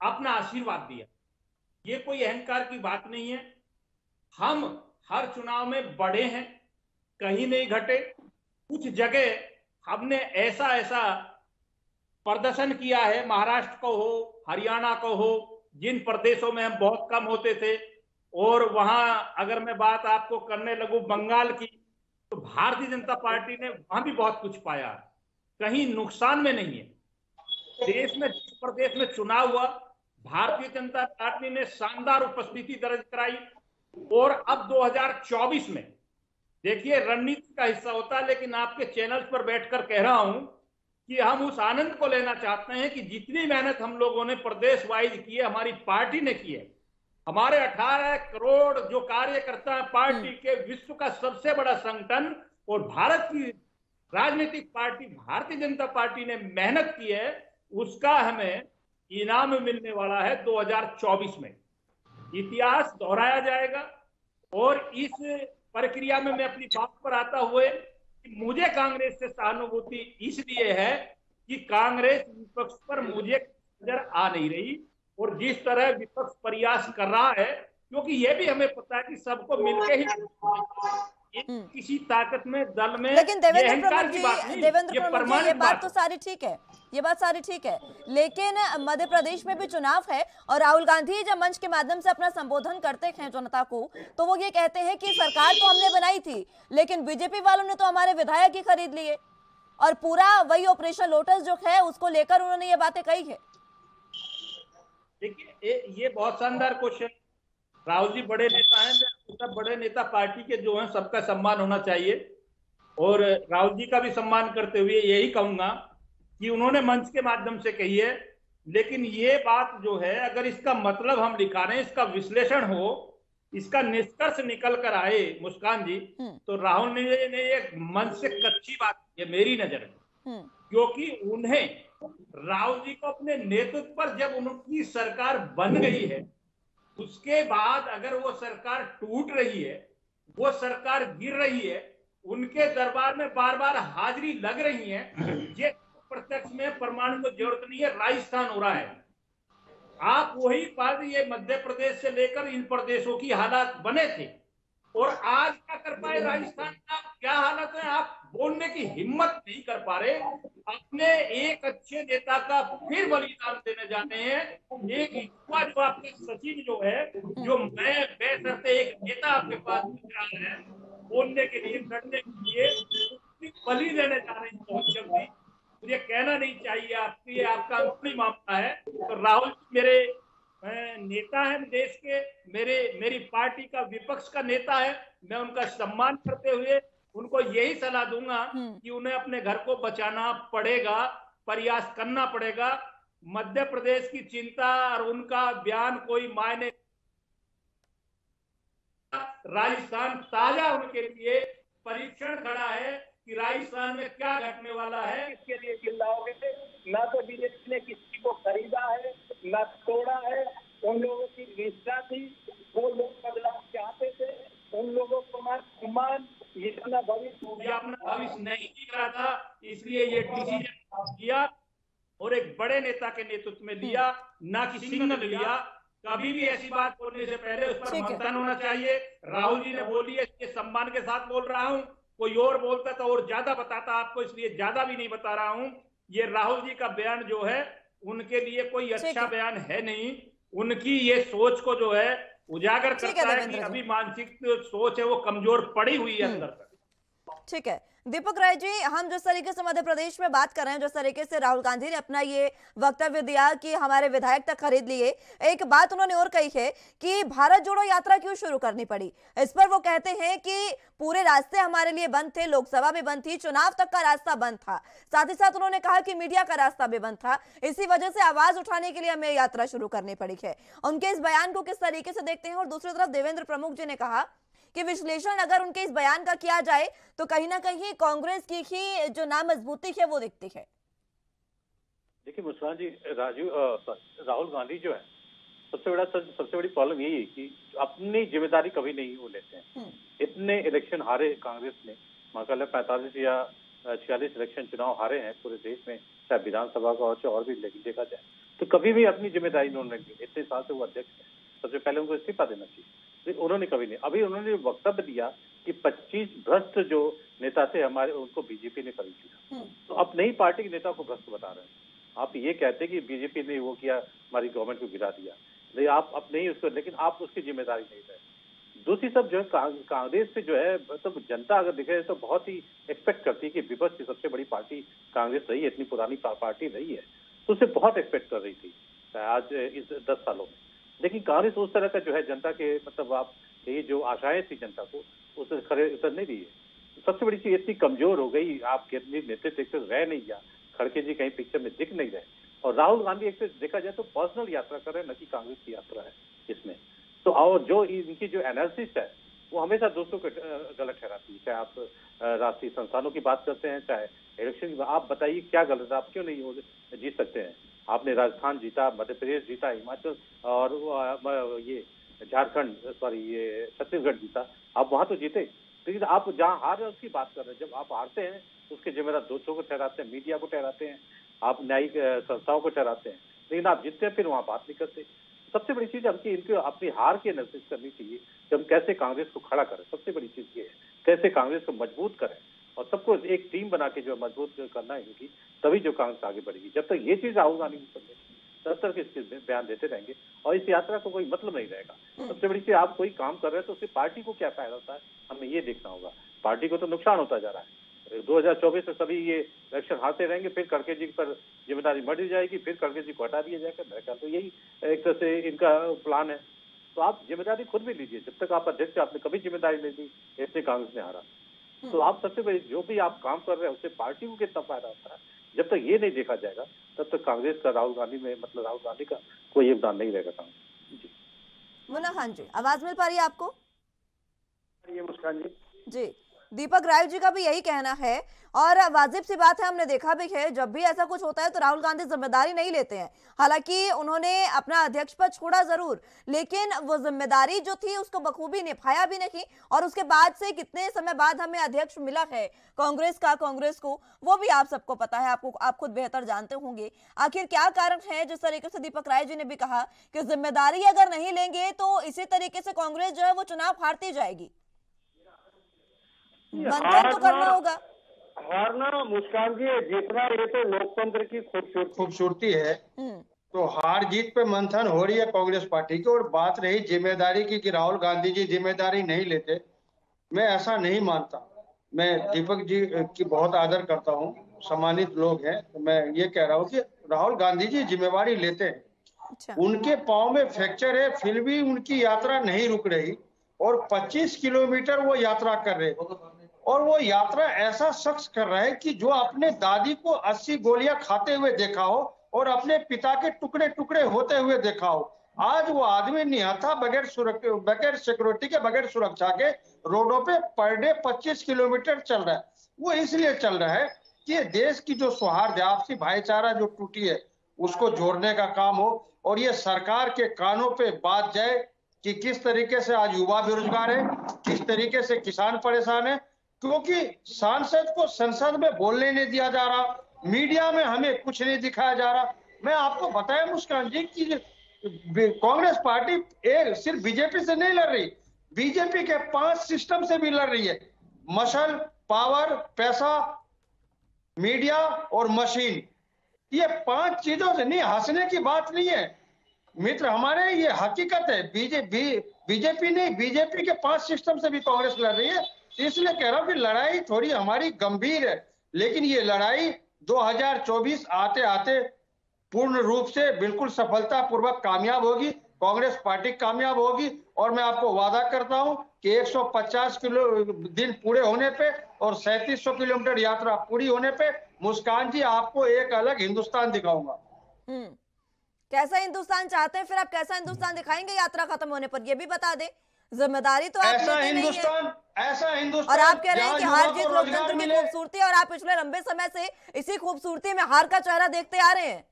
अपना आशीर्वाद दिया। ये कोई अहंकार की बात नहीं है। हम हर चुनाव में बढ़े हैं, कहीं नहीं घटे। कुछ जगह हमने ऐसा प्रदर्शन किया है, महाराष्ट्र को हो, हरियाणा को हो, जिन प्रदेशों में हम बहुत कम होते थे, और वहां अगर मैं बात आपको करने लगूं बंगाल की, तो भारतीय जनता पार्टी ने वहां भी बहुत कुछ पाया, कहीं नुकसान में नहीं है। देश में जिस प्रदेश में चुनाव हुआ, भारतीय जनता पार्टी ने शानदार उपस्थिति दर्ज कराई। और अब 2024 में देखिए, रणनीति का हिस्सा होता है, लेकिन आपके चैनल पर बैठकर कह रहा हूं कि हम उस आनंद को लेना चाहते हैं कि जितनी मेहनत हम लोगों ने प्रदेश वाइज की है, हमारी पार्टी ने की है, हमारे 18 करोड़ जो कार्यकर्ता है पार्टी के, विश्व का सबसे बड़ा संगठन, और भारत की राजनीतिक पार्टी भारतीय जनता पार्टी ने मेहनत की है, उसका हमें इनाम मिलने वाला है 2024 में। इतिहास दोहराया जाएगा। और इस प्रक्रिया में मैं अपनी बात पर आता हुए कि मुझे कांग्रेस से सहानुभूति इसलिए है कि कांग्रेस विपक्ष पर मुझे नजर आ नहीं रही, और जिस तरह विपक्ष प्रयास कर रहा है, क्योंकि ये भी हमें पता है कि सबको मिलके ही किसी ताकत में, दल में, लेकिन देवेंद्र प्रमुख जी, ये बात तो सारी ठीक है, ये बात सारी ठीक है, लेकिन मध्य प्रदेश में भी चुनाव है, और राहुल गांधी जब मंच के माध्यम से अपना संबोधन करते हैं जनता को, तो वो ये कहते हैं कि सरकार तो हमने बनाई थी, लेकिन बीजेपी वालों ने तो हमारे विधायक ही खरीद लिए, और पूरा वही ऑपरेशन लोटस जो है उसको लेकर उन्होंने ये बातें कही है। देखिए, ये बहुत शानदार क्वेश्चन। राहुल जी बड़े नेता हैं, सब बड़े नेता पार्टी के जो हैं सबका सम्मान होना चाहिए, और राहुल जी का भी सम्मान करते हुए यही कहूंगा कि उन्होंने मंच के माध्यम से कही है, लेकिन ये बात जो है, अगर इसका मतलब हम दिखा रहे हैं, इसका विश्लेषण हो, इसका निष्कर्ष निकल कर आए मुस्कान जी, तो राहुल ने एक मंच से कच्ची बात की है मेरी नजर में, क्योंकि उन्हें राहुल जी को अपने नेतृत्व पर जब उनकी सरकार बन गई है, उसके बाद अगर वो सरकार टूट रही है, वो सरकार गिर रही है, उनके दरबार में बार बार हाजिरी लग रही है, ये प्रत्यक्ष में प्रमाण को जरूरत नहीं है, राजस्थान हो रहा है। आप वही बात, ये मध्य प्रदेश से लेकर इन प्रदेशों की हालात बने थे, और आज क्या कर पाए राजस्थान का, क्या हालत है, आप बोलने की हिम्मत नहीं कर पा रहे। अपने एक अच्छे नेता का फिर बलिदान देने जाते हैं। एक युवा जो आपके सचिन जो है, जो मैं बेशर्ते एक नेता आपके पास है बोलने के लिए, लड़ने के लिए बलि देने जा रहे हैं बहुत जल्दी। मुझे कहना नहीं चाहिए, आपकी आपका अपनी मामला है। तो राहुल मेरे नेता है देश के, मेरी पार्टी का विपक्ष का नेता है, मैं उनका सम्मान करते हुए उनको यही सलाह दूंगा कि उन्हें अपने घर को बचाना पड़ेगा, प्रयास करना पड़ेगा। मध्य प्रदेश की चिंता और उनका बयान कोई मायने, राजस्थान ताजा उनके लिए परीक्षण खड़ा है कि राजस्थान में क्या घटने वाला है, इसके लिए चिल्लाओगे। ना तो बीजेपी ने किसी को खरीदा है, ना तोड़ा है, उन लोगों की निष्ठा थी, वो इसलिए ये डिसीजन किया और एक बड़े नेता के नेतृत्व में लिया, ना कि सिग्नल लिया। कभी भी ऐसी बात बोलने से पहले उस पर मंथन होना चाहिए। राहुल जी ने बोली है, इसके सम्मान के साथ बोल रहा हूं, कोई और बोलता तो और ज्यादा बताता आपको, इसलिए ज्यादा भी नहीं बता रहा हूं। ये राहुल जी का बयान जो है उनके लिए कोई अच्छा बयान है नहीं, उनकी ये सोच को जो है उजागर करता है कि अभी मानसिक सोच है वो कमजोर पड़ी हुई है अंदर तक। ठीक है दीपक राय जी, हम जिस तरीके से मध्य प्रदेश में बात कर रहे हैं, जिस तरीके से राहुल गांधी ने अपना ये वक्तव्य दिया कि हमारे विधायक तक खरीद लिए, एक बात उन्होंने और कही है कि भारत जोड़ो यात्रा क्यों शुरू करनी पड़ी। इस पर वो कहते हैं कि पूरे रास्ते हमारे लिए बंद थे, लोकसभा भी बंद थी, चुनाव तक का रास्ता बंद था। साथ ही साथ उन्होंने कहा कि मीडिया का रास्ता भी बंद था, इसी वजह से आवाज उठाने के लिए हमें यात्रा शुरू करनी पड़ी है। उनके इस बयान को किस तरीके से देखते हैं। और दूसरी तरफ देवेंद्र प्रमुख जी ने कहा कि विश्लेषण अगर उनके इस बयान का किया जाए तो कहीं ना कहीं कांग्रेस की ही जो नामजबूती है वो दिखती है। देखिए मुस्कान जी, राहुल गांधी जो है सबसे बड़ी प्रॉब्लम यही है कि अपनी जिम्मेदारी कभी नहीं वो लेते हैं। इतने इलेक्शन हारे कांग्रेस ने, माशाल्लाह 45 या 46 इलेक्शन चुनाव हारे हैं पूरे देश में, चाहे विधानसभा का और भी देखा जाए तो कभी भी अपनी जिम्मेदारी उन्होंने ली। इतने साल से वो अध्यक्ष है, सबसे पहले उनको इस्तीफा देना चाहिए, उन्होंने कभी नहीं। अभी उन्होंने वक्तव्य दिया कि 25 भ्रष्ट जो नेता थे हमारे, उनको बीजेपी ने खरीद लिया। तो अब नई पार्टी के नेता को भ्रष्ट बता रहे हैं। आप ये कहते हैं कि बीजेपी ने वो किया, हमारी गवर्नमेंट को गिरा दिया, नहीं आप अब नहीं उसको, लेकिन आप उसकी जिम्मेदारी नहीं रहे। दूसरी सब जो है कांग्रेस से जो है तो जनता अगर देखे तो बहुत ही एक्सपेक्ट करती है कि विपक्ष की सबसे बड़ी पार्टी कांग्रेस रही है, इतनी पुरानी पार्टी रही है, तो उससे बहुत एक्सपेक्ट कर रही थी आज इस 10 सालों में। लेकिन कांग्रेस उस तरह का जो है जनता के मतलब आप ये जो आशाएं थी जनता को उससे खरे उतर नहीं रही है। सबसे बड़ी चीज इतनी कमजोर हो गई, आप कितनी नेतृत्व रह नहीं गया, खड़गे जी कहीं पिक्चर में दिख नहीं रहे। और राहुल गांधी एक से देखा जाए तो पर्सनल यात्रा कर रहे हैं, न कि कांग्रेस की यात्रा है इसमें। तो और जो इनकी जो एनालिसिस है वो हमेशा दूसरों को गलत ठहराती है, चाहे आप राष्ट्रीय संस्थानों की बात करते हैं, चाहे इलेक्शन की। आप बताइए क्या गलत है, आप क्यों नहीं जीत सकते हैं। आपने राजस्थान जीता, मध्य प्रदेश जीता, हिमाचल और ये झारखंड ये छत्तीसगढ़ जीता, आप वहां तो जीते। लेकिन आप जहां हार रहे हैं उसकी बात कर रहे हैं। जब आप हारते हैं तो उसके जिम्मेदार दूसरों को ठहराते हैं, मीडिया को ठहराते हैं, आप न्यायिक संस्थाओं को ठहराते हैं, लेकिन आप जीतते हैं फिर वहां बात नहीं करते। सबसे बड़ी चीज हमकी इनकी अपनी हार की एनालिसिस करनी चाहिए कि हम कैसे कांग्रेस को खड़ा करें। सबसे बड़ी चीज ये है कैसे कांग्रेस को मजबूत करें और सबको एक टीम बना के जो मजबूत करना है इनकी, तभी जो कांग्रेस आगे बढ़ेगी। जब तक ये चीज राहुल गांधी की समझे तब तक इसके बयान देते रहेंगे और इस यात्रा को कोई मतलब नहीं रहेगा। सबसे बड़ी चीज, आप कोई काम कर रहे हैं तो उससे पार्टी को क्या फायदा होता है हमें ये देखना होगा। पार्टी को तो नुकसान होता जा रहा है। 2024 में सभी ये इलेक्शन हारते रहेंगे, फिर खड़गे जी पर जिम्मेदारी बढ़ जाएगी, फिर खड़गे जी को हटा दिया जाएगा। मेरे ख्याल तो यही एक तरह से इनका प्लान है। तो आप जिम्मेदारी खुद भी लीजिए। जब तक आप अध्यक्ष, आपने कभी जिम्मेदारी नहीं ली, इससे कांग्रेस ने हारा। तो आप सबसे बड़ी जो भी आप काम कर रहे हैं उससे पार्टी को कितना फायदा होता है, जब तक ये नहीं देखा जाएगा तब तक कांग्रेस का राहुल गांधी का कोई योगदान नहीं रहेगा कांग्रेस। जी मुन्ना खान जी, आवाज मिल पा रही है आपको? ये मुस्कान जी, दीपक राय जी का भी यही कहना है और वाजिब सी बात है, हमने देखा भी है जब भी ऐसा कुछ होता है तो राहुल गांधी जिम्मेदारी नहीं लेते हैं। हालांकि उन्होंने अपना अध्यक्ष पद छोड़ा जरूर, लेकिन वो जिम्मेदारी जो थी उसको बखूबी निभाया भी नहीं। और उसके बाद से कितने समय बाद हमें अध्यक्ष मिला है कांग्रेस को वो भी आप सबको पता है, आप खुद बेहतर जानते होंगे। आखिर क्या कारण है? जिस तरीके से दीपक राय जी ने भी कहा कि जिम्मेदारी अगर नहीं लेंगे तो इसी तरीके से कांग्रेस जो है वो चुनाव हारती जाएगी। मंथन तो करना होगा। हारना मुस्कान जी, जीतना ये तो लोकतंत्र की खूबसूरती है। तो हार जीत पे मंथन हो रही है कांग्रेस पार्टी की। और बात रही जिम्मेदारी की कि राहुल गांधी जी जिम्मेदारी नहीं लेते, मैं ऐसा नहीं मानता। मैं दीपक जी की बहुत आदर करता हूँ, सम्मानित लोग हैं। तो मैं ये कह रहा हूँ कि राहुल गांधी जी जिम्मेवारी लेते हैं। अच्छा। उनके पाँव में फ्रैक्चर है, फिर भी उनकी यात्रा नहीं रुक रही और 25 किलोमीटर वो यात्रा कर रहे। और वो यात्रा ऐसा शख्स कर रहा है कि जो अपने दादी को 80 गोलियां खाते हुए देखा हो और अपने पिता के टुकड़े टुकड़े होते हुए देखा हो। आज वो आदमी निहत्था बगैर सिक्योरिटी के, बगैर सुरक्षा के रोडों पे पर डे 25 किलोमीटर चल रहा है। वो इसलिए चल रहा है कि देश की जो सौहार्द, आपसी भाईचारा जो टूटी है उसको जोड़ने का काम हो और ये सरकार के कानों पे बात जाए कि किस तरीके से आज युवा बेरोजगार है, किस तरीके से किसान परेशान है, क्योंकि सांसद को संसद में बोलने नहीं दिया जा रहा, मीडिया में हमें कुछ नहीं दिखाया जा रहा। मैं आपको बताया मुस्कान जी कि कांग्रेस पार्टी सिर्फ बीजेपी से नहीं लड़ रही, बीजेपी के 5 सिस्टम से भी लड़ रही है। मसल, पावर, पैसा, मीडिया और मशीन, ये 5 चीजों से नहीं, हंसने की बात नहीं है मित्र हमारे, ये हकीकत है। बीजेपी नहीं, बीजेपी के 5 सिस्टम से भी कांग्रेस लड़ रही है। इसलिए कह रहा हूं कि लड़ाई थोड़ी हमारी गंभीर है, लेकिन ये लड़ाई 2024 आते आते पूर्ण रूप से बिल्कुल सफलतापूर्वक कामयाब होगी, कांग्रेस पार्टी कामयाब होगी। और मैं आपको वादा करता हूं कि 150 दिन पूरे होने पे और 3700 किलोमीटर यात्रा पूरी होने पे मुस्कान जी आपको एक अलग हिंदुस्तान दिखाऊंगा। कैसा हिंदुस्तान चाहते हैं फिर आप? कैसा हिंदुस्तान दिखाएंगे यात्रा खत्म होने पर? ये भी बता दे, जिम्मेदारी तो आप ऐसा लेते नहीं हिंदुस्तान, ऐसा हिंदुस्तान। और आप कह रहे हैं कि हार जीत लोकतंत्र की खूबसूरती है, और आप पिछले लंबे समय से इसी खूबसूरती में हार का चेहरा देखते आ रहे हैं।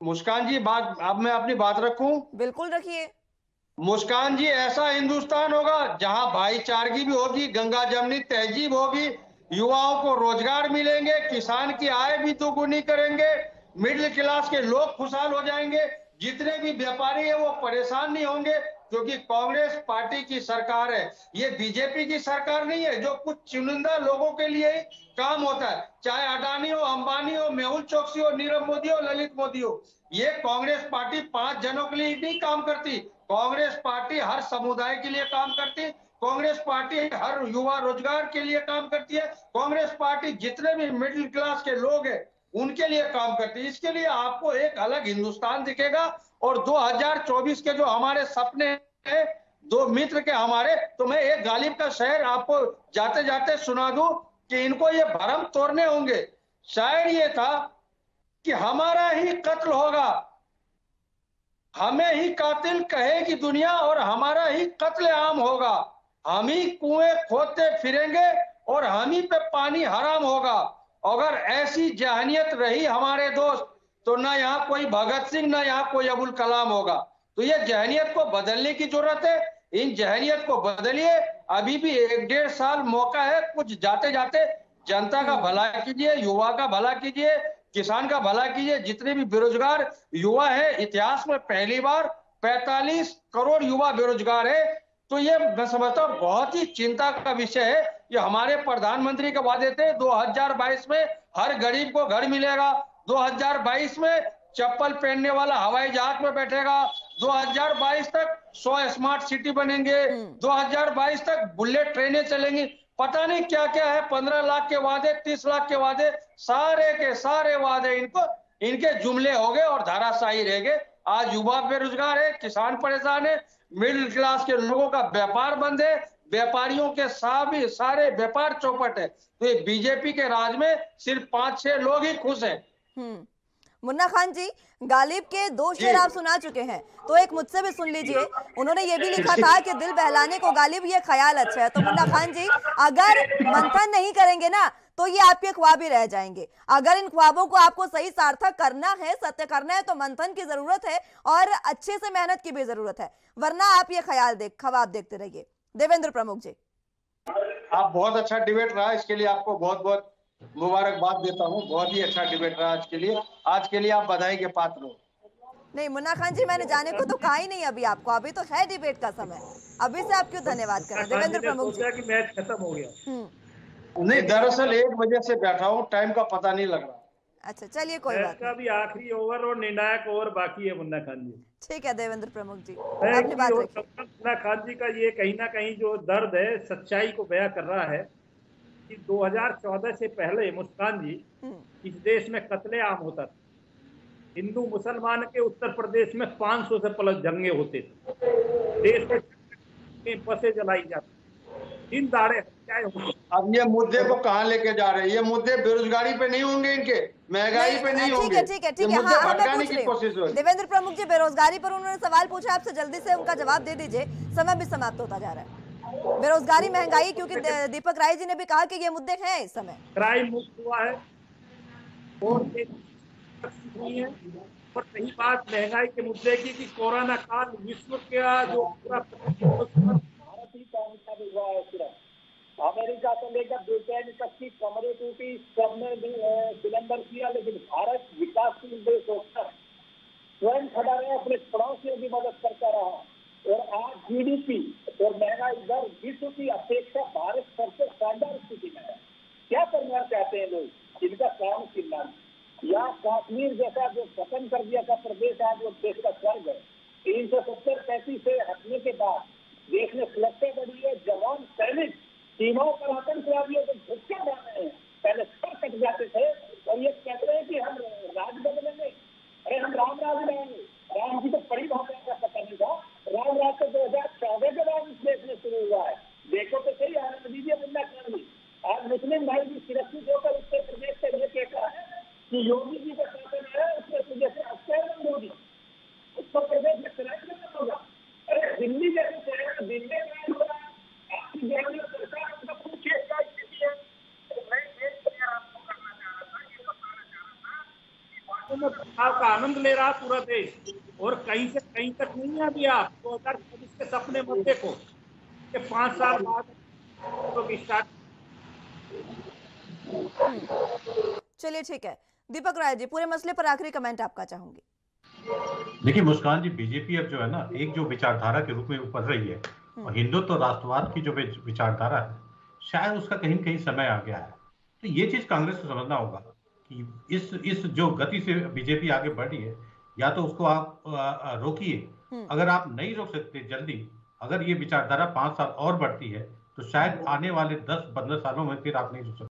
मुस्कान जी बात, अब मैं अपनी बात रखूं? बिल्कुल रखिए। मुस्कान जी, ऐसा हिंदुस्तान होगा जहां भाईचारगी भी होगी, गंगा जमनी तहजीब होगी, युवाओं को रोजगार मिलेंगे, किसान की आय भी दोगुनी करेंगे, मिडिल क्लास के लोग खुशहाल हो जाएंगे, जितने भी व्यापारी है वो परेशान नहीं होंगे, क्योंकि कांग्रेस पार्टी की सरकार है। ये बीजेपी की सरकार नहीं है जो कुछ चुनिंदा लोगों के लिए काम होता है, चाहे अडानी हो, अंबानी हो, मेहुल चोकसी हो, नीरव मोदी हो, ललित मोदी हो। ये कांग्रेस पार्टी 5 जनों के लिए नहीं काम करती, कांग्रेस पार्टी हर समुदाय के लिए काम करती, कांग्रेस पार्टी हर युवा रोजगार के लिए काम करती है, कांग्रेस पार्टी जितने भी मिडिल क्लास के लोग हैं उनके लिए काम करती है। इसके लिए आपको एक अलग हिंदुस्तान दिखेगा। और 2024 के जो हमारे सपने हैं, 2 मित्र के हमारे, तो मैं एक गालिब का शेर आपको जाते जाते सुना दूं कि इनको ये भरम तोड़ने होंगे। शायर ये था कि हमारा ही कत्ल होगा, हमें ही कातिल कहेगी दुनिया, और हमारा ही कत्ल आम होगा, हम ही कुएं खोदते फिरेंगे और हम ही पे पानी हराम होगा। अगर ऐसी जहनियत रही हमारे दोस्त, तो ना यहाँ कोई भगत सिंह, ना यहाँ कोई अबुल कलाम होगा। तो ये जहनियत को बदलने की जरूरत है, इन जहनियत को बदलिए। अभी भी 1-1.5 साल मौका है, कुछ जाते जाते जनता का भला कीजिए, युवा का भला कीजिए, किसान का भला कीजिए। जितने भी बेरोजगार युवा है, इतिहास में पहली बार 45 करोड़ युवा बेरोजगार है, तो ये मैं समझता हूँ बहुत ही चिंता का विषय है। ये हमारे प्रधानमंत्री के वादे थे 2022 में हर गरीब को घर मिलेगा, 2022 में चप्पल पहनने वाला हवाई जहाज में बैठेगा, 2022 तक 100 स्मार्ट सिटी बनेंगे, 2022 तक बुलेट ट्रेनें चलेंगी, पता नहीं क्या क्या है, 15 लाख के वादे, 30 लाख के वादे, सारे के सारे वादे इनके जुमले हो गए और धाराशाही रह गए। आज युवा बेरोजगार है, किसान परेशान है, मिडिल क्लास के लोगों का व्यापार बंद है, व्यापारियों के सारे व्यापार चौपट है। तो ये बीजेपी के राज में सिर्फ 5-6 लोग ही खुश हैं। मुन्ना खान जी, गालिब के 2 शेर आप सुना चुके हैं, तो एक मुझसे भी सुन लीजिए। उन्होंने ये भी लिखा था कि दिल बहलाने को गालिब ये ख्याल अच्छा है। तो मुन्ना खान जी, अगर मंथन नहीं करेंगे ना तो ये आपके ख्वाब ही रह जाएंगे। अगर इन ख्वाबों को आपको सही सार्थक करना है, सत्य करना है, तो मंथन की जरूरत है और अच्छे से मेहनत की भी जरूरत है, वरना आप ये ख्वाब देखते रहिए। देवेंद्र प्रमुख जी, आप बहुत अच्छा डिबेट रहा, इसके लिए आपको बहुत बहुत मुबारकबाद देता हूँ। बहुत ही अच्छा डिबेट रहा आज के लिए आप बधाई के पात्र हो। नहीं मुन्ना खान जी, मैंने जाने को तो कहा ही नहीं अभी आपको, अभी तो है डिबेट का समय, अभी से आप क्यों धन्यवाद करें। देवेंद्र प्रमुख जी, कि मैच खत्म हो गया। नहीं, दरअसल 1 बजे से बैठा हूँ, टाइम का पता नहीं लग रहा। अच्छा चलिए, कोई बात नहीं। भी आखिरी ओवर और निर्णायक ओवर बाकी है मुन्ना खान जी। ठीक है देवेंद्र प्रमुख जी, अपनी बात रखिए। मुन्ना खान जी का ये कहीं ना कहीं जो दर्द है, सच्चाई को बयां कर रहा है कि 2014 से पहले मुस्कान जी इस देश में कत्लेआम होता था। हिंदू मुसलमान के उत्तर प्रदेश में 500 से प्लस जंगे होते थे, देश में बसें जलाई जाती, दिन दाड़े हत्याएं होती। अब ये मुद्दे को कहाँ लेके जा रहे हैं? ये मुद्दे बेरोजगारी पे नहीं होंगे, इनके महंगाई पे नहीं होंगे। ठीक है, हाँ मैं पूछ रही हूँ। देवेंद्र प्रमुख जी, बेरोजगारी पर उन्होंने सवाल पूछा आपसे, जल्दी से उनका जवाब दे दीजिए, समय भी समाप्त होता जा रहा है। बेरोजगारी, महंगाई, क्योंकि दीपक राय जी ने भी कहा कि ये मुद्दे हैं इस समय। क्राइम मुक्त हुआ है और हुई है, और रही बात महंगाई के मुद्दे की कि कोरोना काल विश्व का जो पूरा भारत ही कामयाब हुआ है सिर्फ, अमेरिका से लेकर ब्रिटेन तक की कमरे टूटी, सबने सिलेंडर किया, लेकिन भारत विकासशील देश होकर स्वयं खड़ा रहा, अपने पड़ोसियों की मदद करता रहा। और आज जीडीपी और महंगाई दर विश्व की अपेक्षा भारत सबसे शानदार स्थिति में है। क्या करना चाहते हैं लोग? इनका काम चिन्ह या कश्मीर जैसा जो खत्म कर दिया था प्रदेश, आज वो देश का स्वर्ग है। 370 से हटने के बाद देश में सुरक्षा बढ़ी है। जवान सैनिक सीमाओं पर आतंकवादियों को धक्के डाल रहे हैं। पहले सर कट जाते थे और ये कहते हैं कि हम राज बदलेंगे, अरे हम राम राज लाएंगे। राम की तो परिभाषा का पता नहीं था। राम राज तो 2014 के बाद इस देश में शुरू हुआ है। देखो तो सही, आनंद दीजिए बुंदा कांडी। आज मुस्लिम भाई भी सुरक्षित होकर उत्तर प्रदेश से ये कहता है कि योगी जी का शासन है, उत्तर प्रदेश में अक्षर मोदी उत्तर प्रदेश में चुनाव नहीं होगा। अरे दिल्ली जैसे शहर में दिल्ली में होगा, आपकी जवानी सरकार उनका पूछे क्या स्थिति है। तो मैं एक क्लियर आपको करना चाह रहा था, ये बताना चाह रहा था कि वास्तव में बदलाव का आनंद ले रहा पूरा देश, और कहीं से कहीं तक नहीं है। अभी आप 2024 के सपने मत देखो कि 5 साल बाद लोग स्टार्ट। चलिए ठीक है, दीपक राय जी, पूरे मसले पर आखिरी कमेंट आपका चाहूंगी। देखिए मुस्कान जी, बीजेपी अब जो है ना, एक जो विचारधारा के रूप में उभर रही है, और हिंदुत्व राष्ट्रवाद की जो विचारधारा है, शायद उसका कहीं कहीं समय आ गया है। तो ये चीज कांग्रेस को समझना होगा कि इस जो गति से बीजेपी आगे बढ़ रही है, या तो उसको आप रोकिए। अगर आप नहीं रोक सकते जल्दी, अगर ये विचारधारा 5 साल और बढ़ती है, तो शायद आने वाले 10-15 सालों में फिर आप नहीं रोक सकते।